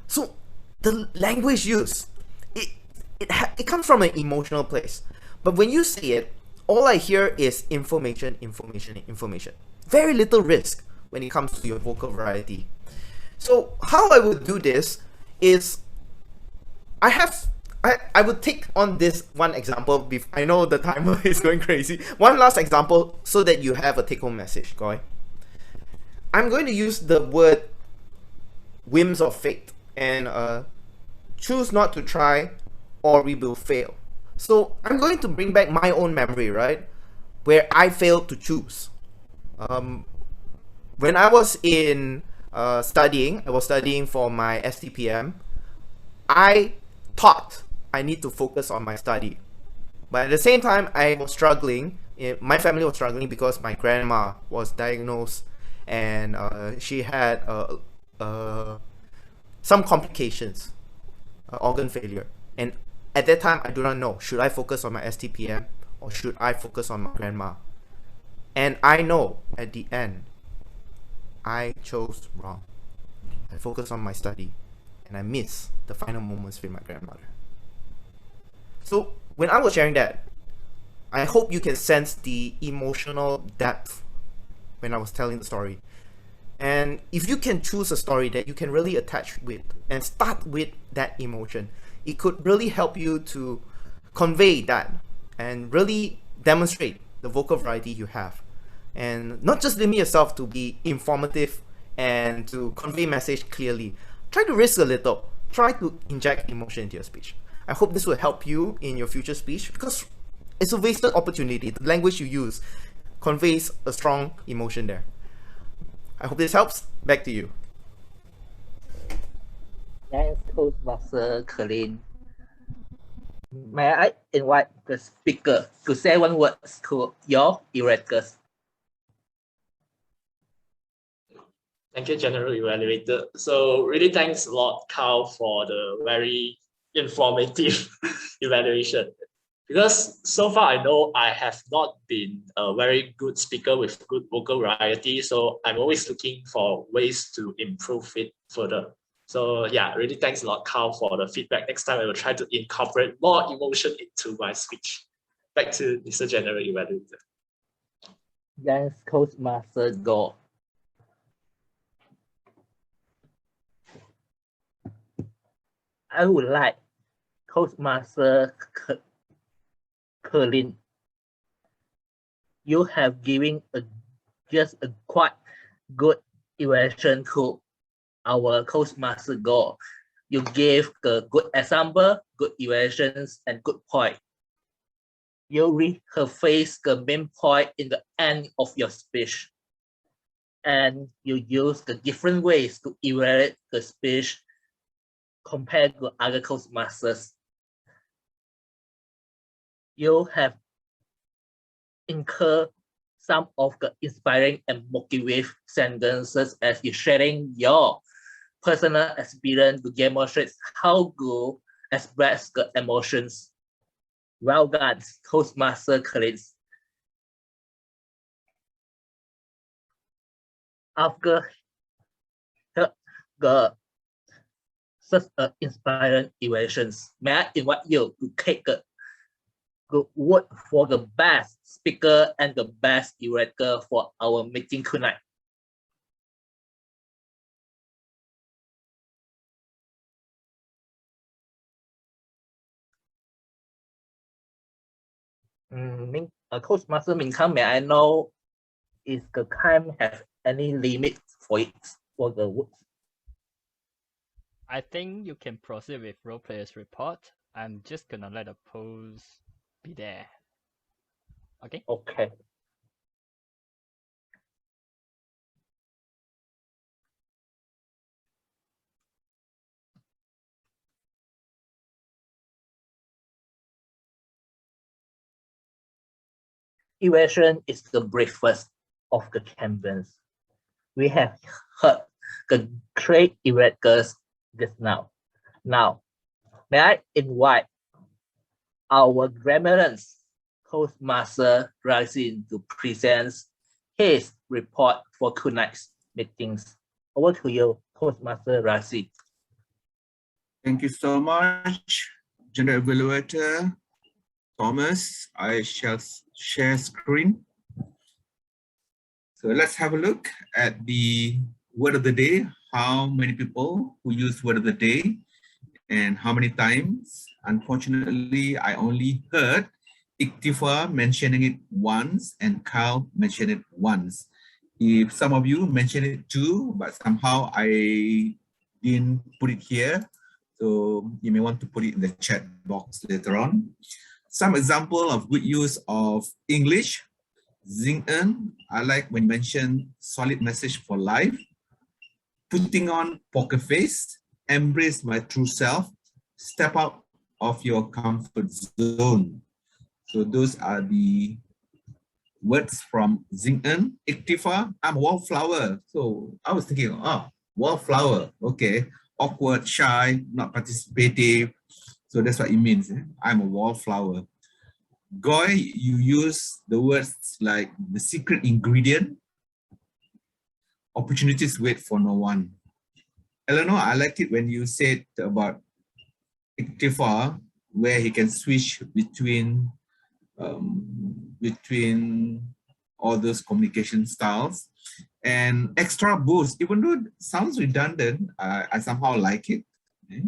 So the language used, it comes from an emotional place. But when you say it, all I hear is information, information, information. Very little risk when it comes to your vocal variety. So how I would do this is, I would take on this one example. I know the timer is going crazy. One last example so that you have a take-home message, Koi. I'm going to use the word whims of fate and choose not to try or we will fail. So I'm going to bring back my own memory, right? Where I failed to choose. When I was in studying, I was studying for my STPM, I thought I need to focus on my study. But at the same time, I was struggling. My family was struggling because my grandma was diagnosed and she had some complications, organ failure. And at that time, I do not know, should I focus on my STPM or should I focus on my grandma? And I know at the end, I chose wrong. I focused on my study and I missed the final moments with my grandmother. So when I was sharing that, I hope you can sense the emotional depth when I was telling the story. And if you can choose a story that you can really attach with and start with that emotion, it could really help you to convey that and really demonstrate the vocal variety you have. And not just limit yourself to be informative and to convey message clearly. Try to risk a little. Try to inject emotion into your speech. I hope this will help you in your future speech because it's a wasted opportunity. The language you use conveys a strong emotion there. I hope this helps. Back to you. Yes, Toastmaster Colleen. May I invite the speaker to say one word to your electors? Thank you, General Evaluator. So really thanks a lot, 𝐿, for the very informative evaluation. Because so far I know I have not been a very good speaker with good vocal variety, so I'm always looking for ways to improve it further. So yeah, really thanks a lot, 𝐿, for the feedback. Next time I will try to incorporate more emotion into my speech. Back to Mr. General Evaluator. Thanks, Toastmaster Go. I would like Toastmaster 𝐿𝐶𝐿. You have given just a quite good evaluation to our Toastmaster Go. You gave a good example, good evaluations, and good point. You rephrase the main point in the end of your speech. And you use the different ways to evaluate the speech compared to other Toastmasters. You have incurred some of the inspiring and motivating sentences as you sharing your personal experience to demonstrate how to express the emotions. Well done, Toastmaster 𝐿𝐶𝐿. After such inspiring evaluations, may I invite you to take a good word for the best speaker and the best evaluator for our meeting tonight. Toastmaster 𝐿𝐶𝐿, may I know if the time have any limit for it for the words? I think you can proceed with role players report. I'm just gonna let the pose be there. Okay? Okay. Evaluation is the breakfast of the champions. We have heard the great evaluators just now. Now, may I invite our Grammarian Toastmaster 𝐷𝐼𝐻𝐿𝐶 to present his report for tonight's meetings. Over to you, Toastmaster 𝐷𝐼𝐻𝐿𝐶. Thank you so much, General Evaluator Thomas. I shall share screen. So let's have a look at the word of the day. How many people who use word of the day and how many times? Unfortunately, I only heard 𝐿𝐶𝐻 mentioning it once and 𝐿 mentioned it once. If some of you mentioned it too, but somehow I didn't put it here, so you may want to put it in the chat box later on. Some example of good use of English. 𝐿𝐶𝐻, I like when you mention solid message for life. Putting on poker face, embrace my true self, step out of your comfort zone. So those are the words from 𝐿𝐶𝐻. 𝐿𝐶𝐻, I'm a wallflower. So I was thinking, oh, wallflower, okay. Awkward, shy, not participative. So that's what it means. I'm a wallflower. Goy, you use the words like the secret ingredient. Opportunities wait for no one. Eleanor, I like it when you said about 𝐿𝐶𝐻, where he can switch between all those communication styles. And extra boost, even though it sounds redundant, I somehow like it. Okay.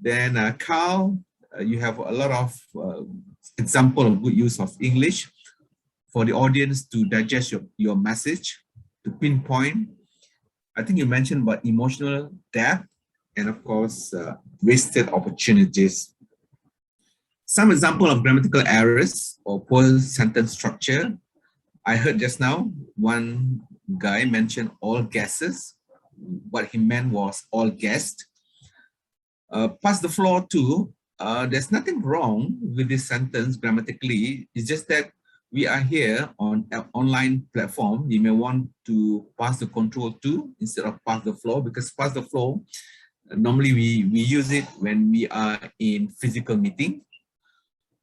Then 𝐿, you have a lot of example of good use of English for the audience to digest your message, to pinpoint. I think you mentioned about emotional depth and of course, wasted opportunities. Some example of grammatical errors or poor sentence structure. I heard just now, one guy mentioned all guesses. What he meant was all guessed. Pass the floor to, there's nothing wrong with this sentence grammatically. It's just that we are here on an online platform. You may want to pass the control to instead of pass the floor, because pass the floor, normally we use it when we are in physical meeting.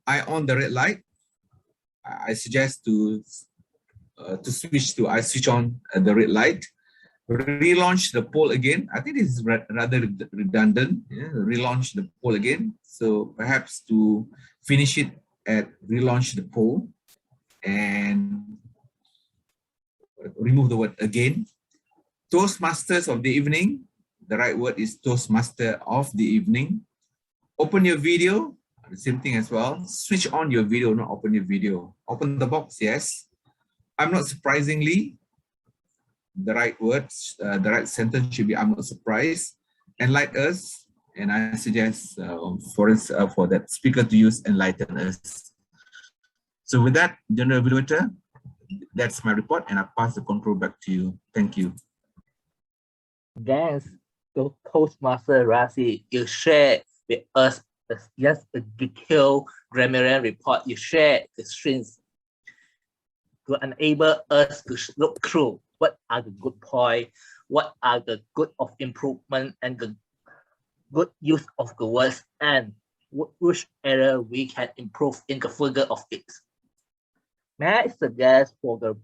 I on the red light. I suggest to switch on the red light. Relaunch the poll again. I think it's rather redundant. Yeah? Relaunch the poll again. So perhaps to finish it at relaunch the poll and remove the word again. Toastmasters of the evening. The right word is Toastmaster of the evening. Open your video. The same thing as well. Switch on your video, not open your video. Open the box, yes. I'm not surprisingly. The right words, the right sentence should be I'm not surprised. Enlighten us, and I suggest for that speaker to use enlighten us. So with that, General Evaluator, that's my report, and I pass the control back to you. Thank you. Thanks to Toastmaster Razi. You share with us just a detailed grammarian report. You share the strings to enable us to look through what are the good points, what are the good of improvement, and the good use of the words, and which area we can improve in the further of it. May I suggest for the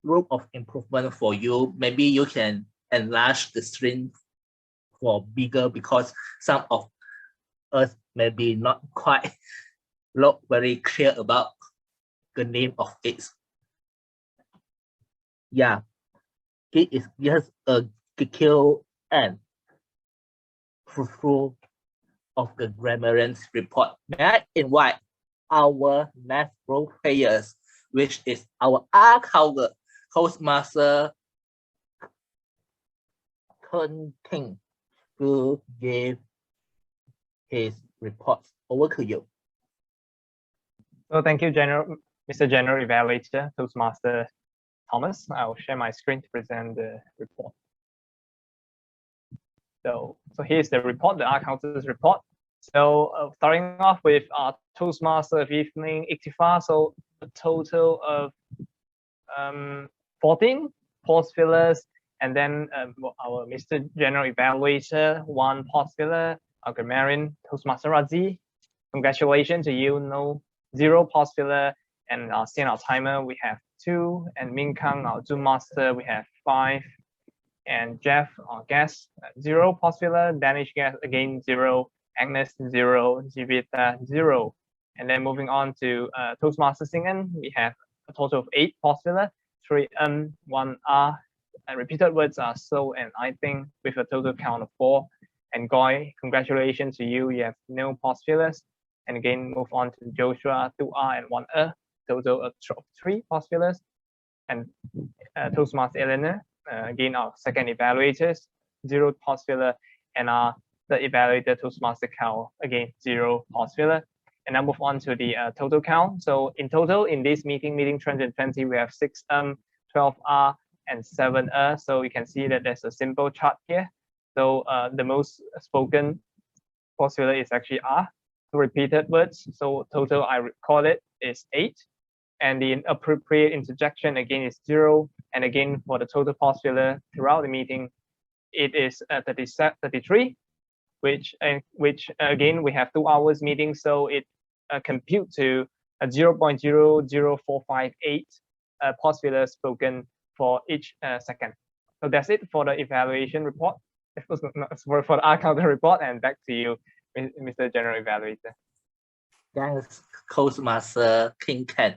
group of improvement for you, maybe you can enlarge the string for bigger, because some of us maybe not quite look very clear about the name of it. Yeah, it is just a detailed and fruitful of the grammarian report. May I invite our next role players, which is our 𝐿𝐶 Toastmaster 𝐿𝐶𝐭 to give his report. Over to you. So thank you, Mr. General Evaluator, Toastmaster Thomas. I will share my screen to present the report. So here's the report, the 𝐿𝐶's report. So starting off with our Toastmaster of evening, 𝐸𝐴. So a total of 14 pause fillers, and then our Mr. General Evaluator, 1 pause filler, our grammarian Toastmaster Razi. Congratulations to you, 0 pause filler, and our CN timer we have 2, and Minh Kang, our Zoom master, we have 5, and Jeff, our guest, 0 pause filler, Danish guest again 0, Agnes 0, Jivita 0, and then moving on to Toastmaster Singen, we have a total of 8 pause filler, 3 1 and repeated words are so and I think, with a total count of 4. And Goy, congratulations to you, you have no pause fillers. And again, move on to Joshua, 2 and 1 total of 3 pause fillers. And Toastmaster Eleanor, again our second evaluators, 0 pause filler, and the evaluator Toastmaster 𝐶, again 0 pause filler. And now move on to the total count. So in total, in this meeting 320, we have 6 12 and 7 So you can see that there's a simple chart here. So the most spoken pause filler is actually So repeated words. So total, I recall it, is 8. And the inappropriate interjection again is 0. And again, for the total pause filler throughout the meeting, it is 33, which again, we have 2 hours meeting. So it compute to 0.00458 pause filler spoken for each second. So that's it for the evaluation report. For the 𝐿𝐶 report, and back to you, Mr. General Evaluator. Thanks, Toastmaster 𝐿𝐶.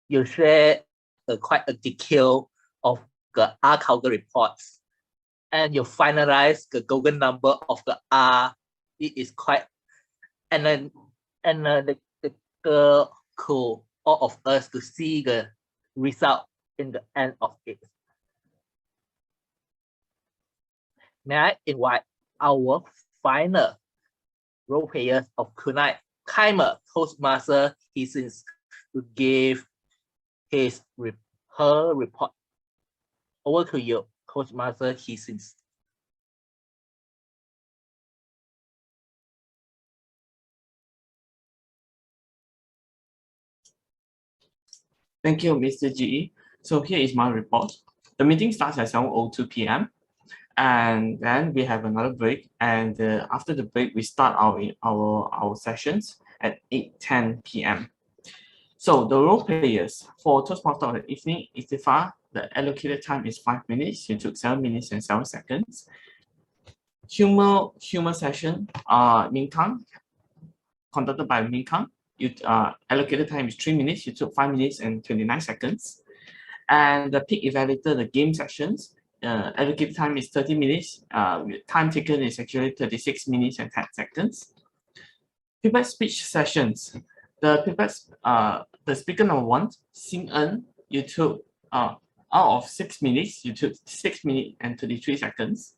You share quite a detail of the 𝐿𝐶 reports, and you finalize the golden number of the R. It is quite cool, all of us to see the result in the end of it. May I invite our final role players of tonight, 𝐿𝐶 Toastmaster 𝐿𝐶, to give her report. Over to you, Toastmaster 𝐿𝐶. Thank you, Mr. G. So here is my report. The meeting starts at 7:02 p.m. and then we have another break. And after the break, we start our sessions at 8:10 p.m. So the role players for Toastmaster of the evening, Itifa, the allocated time is 5 minutes. You took 7 minutes and 7 seconds. Humor session, 𝐿𝐴𝐻𝐿, conducted by 𝐿𝐴𝐻𝐿. You allocated time is 3 minutes. You took 5 minutes and 29 seconds. And the peak evaluator, the game sessions, allocated time is 30 minutes. Time taken is actually 36 minutes and 10 seconds. Prepared speech sessions. The speaker number 1, 𝐿𝐴𝐻𝐿, you took out of 6 minutes, you took 6 minutes and 33 seconds.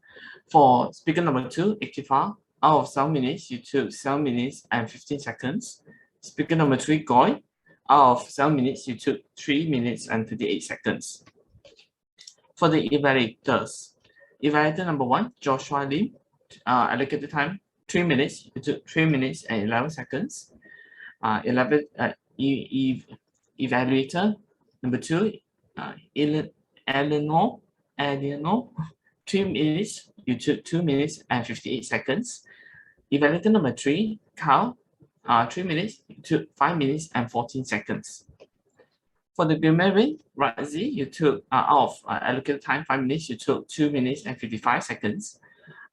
For speaker number 2, Itifa, out of 7 minutes, you took 7 minutes and 15 seconds. Speaker number 3, 𝐿𝐴𝐻𝐿, out of 7 minutes, you took 3 minutes and 38 seconds. For the evaluators, evaluator number 1, Joshua Lim, allocated time 3 minutes, you took 3 minutes and 11 seconds. Evaluator number 2, Eleanor, 3 minutes, you took 2 minutes and 58 seconds. Evaluator number 3, Carl, 3 minutes, you took 5 minutes and 14 seconds. For the Grammarian Report, you took out of allocated time 5 minutes, you took 2 minutes and 55 seconds.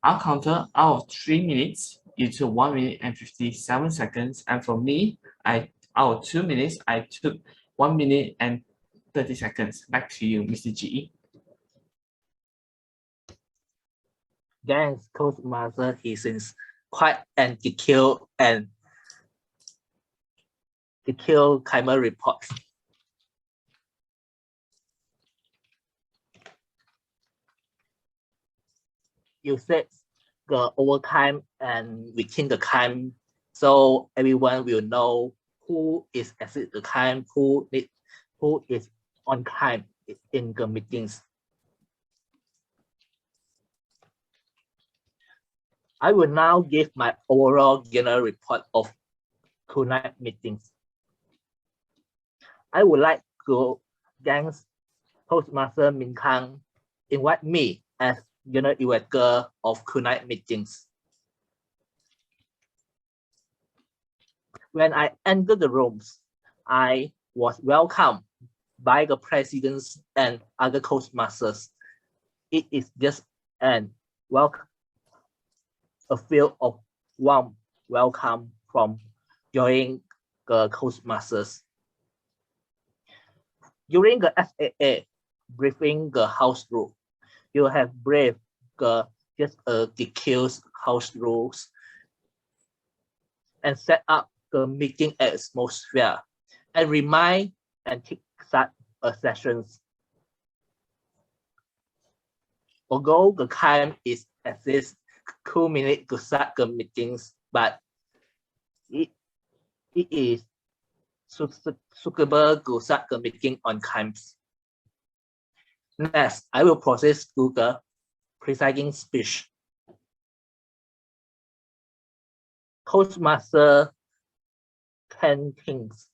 𝐿𝐴𝐻𝐿, out of 3 minutes, you took 1 minute and 57 seconds. And for me, out of 2 minutes, I took 1 minute and 30 seconds. Back to you, Mr. G. Thanks, Toastmaster. He seems quite an 𝐿𝐴𝐻𝐿 and 𝐿𝐴𝐻𝐿 reports. You said the overtime and within the time, so everyone will know who is exit the time, who is on time in the meetings. I will now give my overall general report of tonight meetings. I would like to thank Toastmaster 𝐿𝐴𝐻𝐿 invite me as general evaluator of tonight meetings. When I entered the rooms, I was welcomed by the presidents and other Toastmasters. It is just an welcome, a feel of warm welcome from joining the Toastmasters. During the SAA briefing the house rule, you have briefed just 𝐒𝐞𝐿's house rules and set up the meeting atmosphere and remind and take such sessions. Although the time is at least 2 minutes to start the meetings, but it is suitable to start the meeting on time. Next, I will proceed to the presiding speech. Toastmaster 10 things.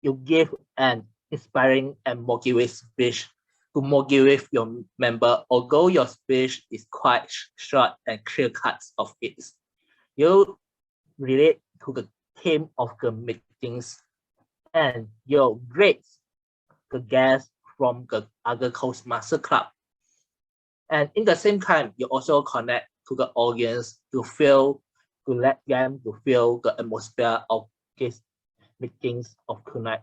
You give an inspiring and motivating speech to motivate your member. Although your speech is quite short and clear cuts of it, you relate to the theme of the meetings and you grade the guests from the other Toastmaster club. And in the same time, you also connect to the audience to let them to feel the atmosphere of these meetings of tonight.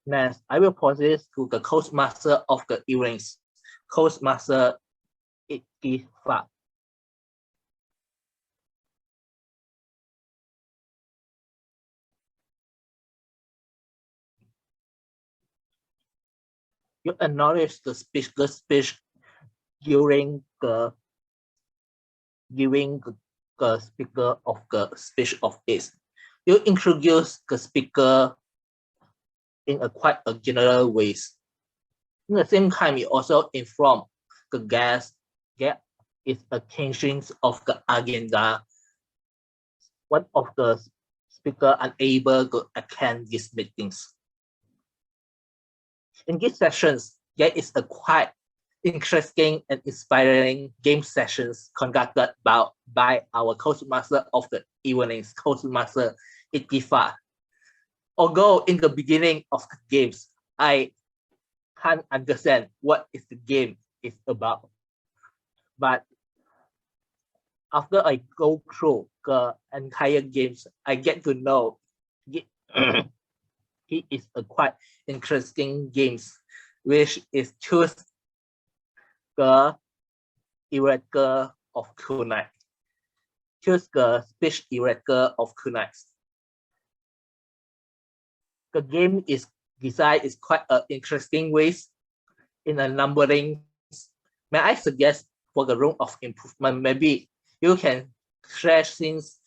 Next, I will proceed to the Toastmaster of the evenings, Toastmaster Itifa. You acknowledge the speaker's speech during the giving the speaker of the speech of it. You introduce the speaker in quite a general ways. In the same time, you also inform the guest that is a changing of the agenda. One of the speaker unable to attend these meetings. In these sessions, there is a quite interesting and inspiring game sessions conducted by our coach master of the evenings, coach master Itifa. Although in the beginning of the games, I can't understand what is the game is about, but after I go through the entire games, I get to know it is a quite interesting games, which is choose the 𝐬𝐴 of 𝐿, choose the speech 𝐬𝐴 of 𝐿. The game is designed is quite interesting ways in a numbering. May I suggest for the room of improvement, maybe you can share things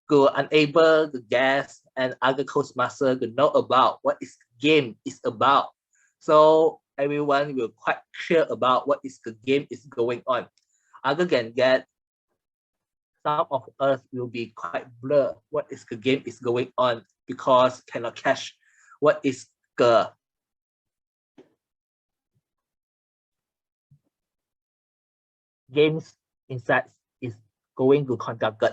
to enable the guests and other coach master to know about what is game is about. So everyone will quite clear about what is the game is going on. Other than that, some of us will be quite blur what is the game is going on because cannot catch what is the games inside is going to conduct.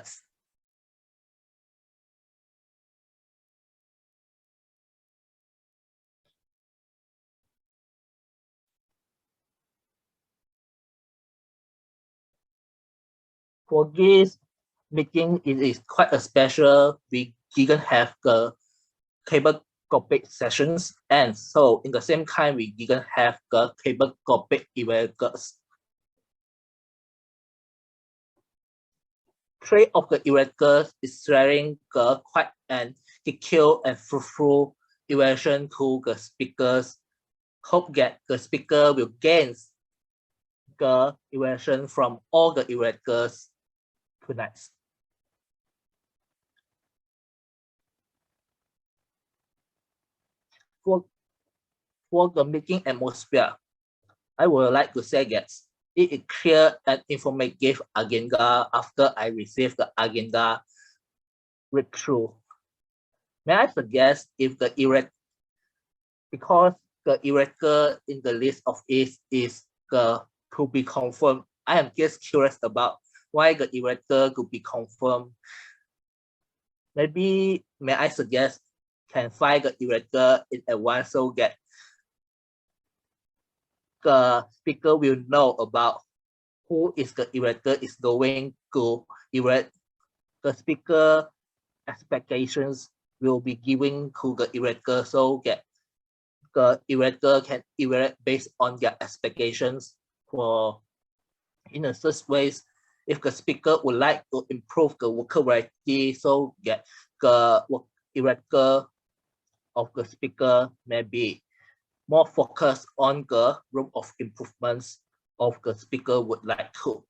For this meeting, it is quite a special. We didn't have the 𝐤𝐵 sessions, and so in the same time, we didn't have the 𝐤𝐵 evaluators. Three of the evaluators is sharing the quite and detailed and fruitful evaluation to the speakers. Hope that the speaker will gain the evaluation from all the evaluators tonight. For the meeting atmosphere, I would like to say that it is clear and informative agenda after I received the agenda read through. May I suggest if the because the evaluator in the list of it is the to be confirmed, I am just curious about why the evaluator to be confirmed. Maybe may I suggest can find the evaluator in advance so that the speaker will know about who is the evaluator is going to evaluate. The speaker expectations will be given to the evaluator so that the evaluator can evaluate based on their expectations. For in a such ways, if the speaker would like to improve the worker variety, so that the evaluator of the speaker may be more focused on the room of improvements of the speaker would like to.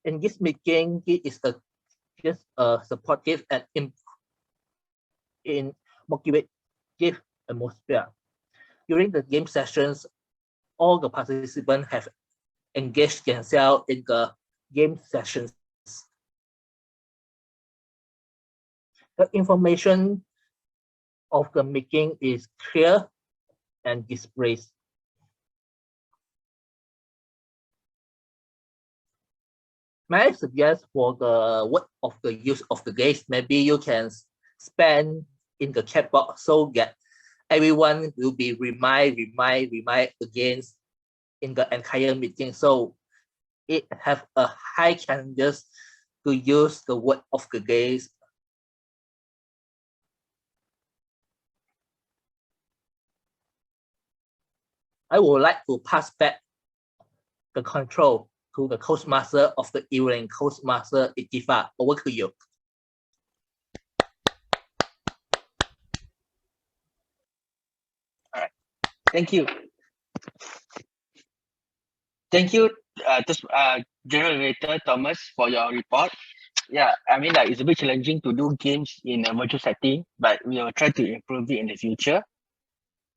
In this meeting, it is just a supportive and motivative atmosphere. During the game sessions, all the participants have engaged themselves in the game sessions. The information of the meeting is clear and displayed. May I suggest for the word of the use of the days, maybe you can spend in the chat box so that everyone will be remind again in the entire meeting. So it have a high chances to use the word of the days. I would like to pass back the control to the coach master of the evening, coach master Itifa. Over to you. All right. Thank you. Thank you, General Evaluator Thomas, for your report. Yeah, I mean, like, it's a bit challenging to do games in a virtual setting, but we will try to improve it in the future.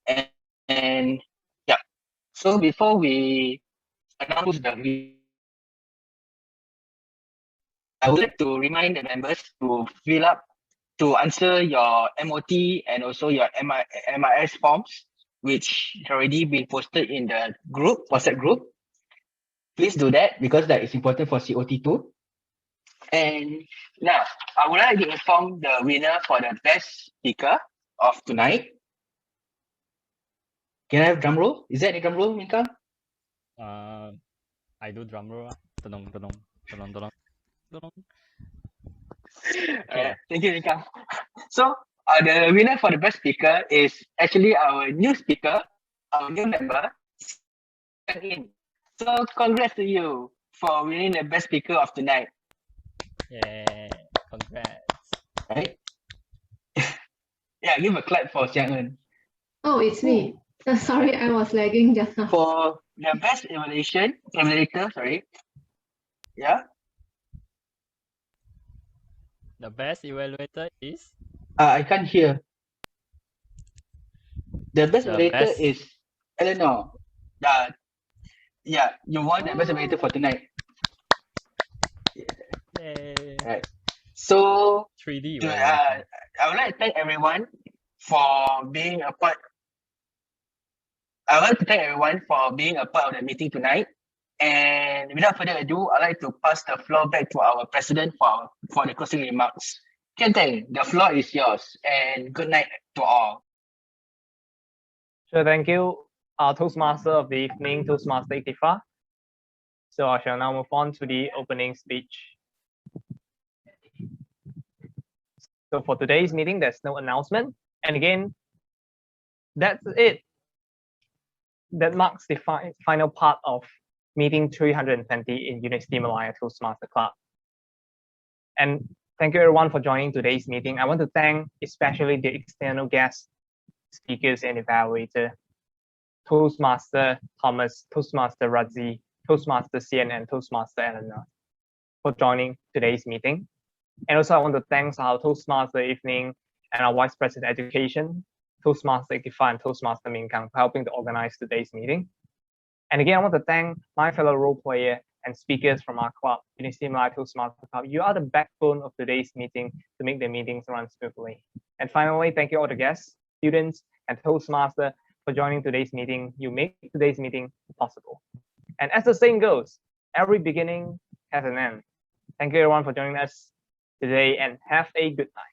And yeah, so before we announce the I would like to remind the members to answer your MOT and also your MIS forms, which already been posted in the WhatsApp group. Please do that because that is important for COT2. And now, I would like to inform the winner for the best speaker of tonight. Can I have drum roll? Is there any drum roll, Minka? I do drum roll. Tadong, tadong, tadong, tadong, tadong. Thank you, Minka. So, the winner for the best speaker is actually our new speaker, our new member. So, congrats to you for winning the best speaker of tonight. Yeah, congrats. Right? Yeah, give a clap for 𝐿𝐿𝐿. Oh, it's me. Sorry, I was lagging just now. For the best evaluator, sorry. Yeah. The best evaluator is? I can't hear. The best evaluator is Eleanor. Yeah, you won the best evaluator for tonight. Yay. Right. So 3D. I would like to thank everyone for being a part. I would like to thank everyone for being a part of the meeting tonight. And without further ado, I'd like to pass the floor back to our president for the closing remarks. Kenteng, the floor is yours, and good night to all. So thank you, our Toastmaster of the evening, Toastmaster 𝐸𝐸𝐻. So I shall now move on to the opening speech. So for today's meeting, there's no announcement. And again, that's it. That marks the final part of meeting 320 in University Malaya Toastmaster Club. And thank you everyone for joining today's meeting. I want to thank especially the external guests, speakers and evaluator, Toastmaster Thomas, Toastmaster 𝐊𝐿𝐿𝐿, Toastmaster 𝐶N, and Toastmaster Eleanor for joining today's meeting. And also I want to thank our Toastmaster evening and our Vice President Education, Toastmaster 𝐸𝐸𝐻 and Toastmaster Min-Kang for helping to organize today's meeting. And again, I want to thank my fellow role player and speakers from our club, University Malaya Toastmaster Club. You are the backbone of today's meeting to make the meetings run smoothly. And finally, thank you all the guests, students, and Toastmaster for joining today's meeting. You make today's meeting possible. And as the saying goes, every beginning has an end. Thank you everyone for joining us today and have a good night.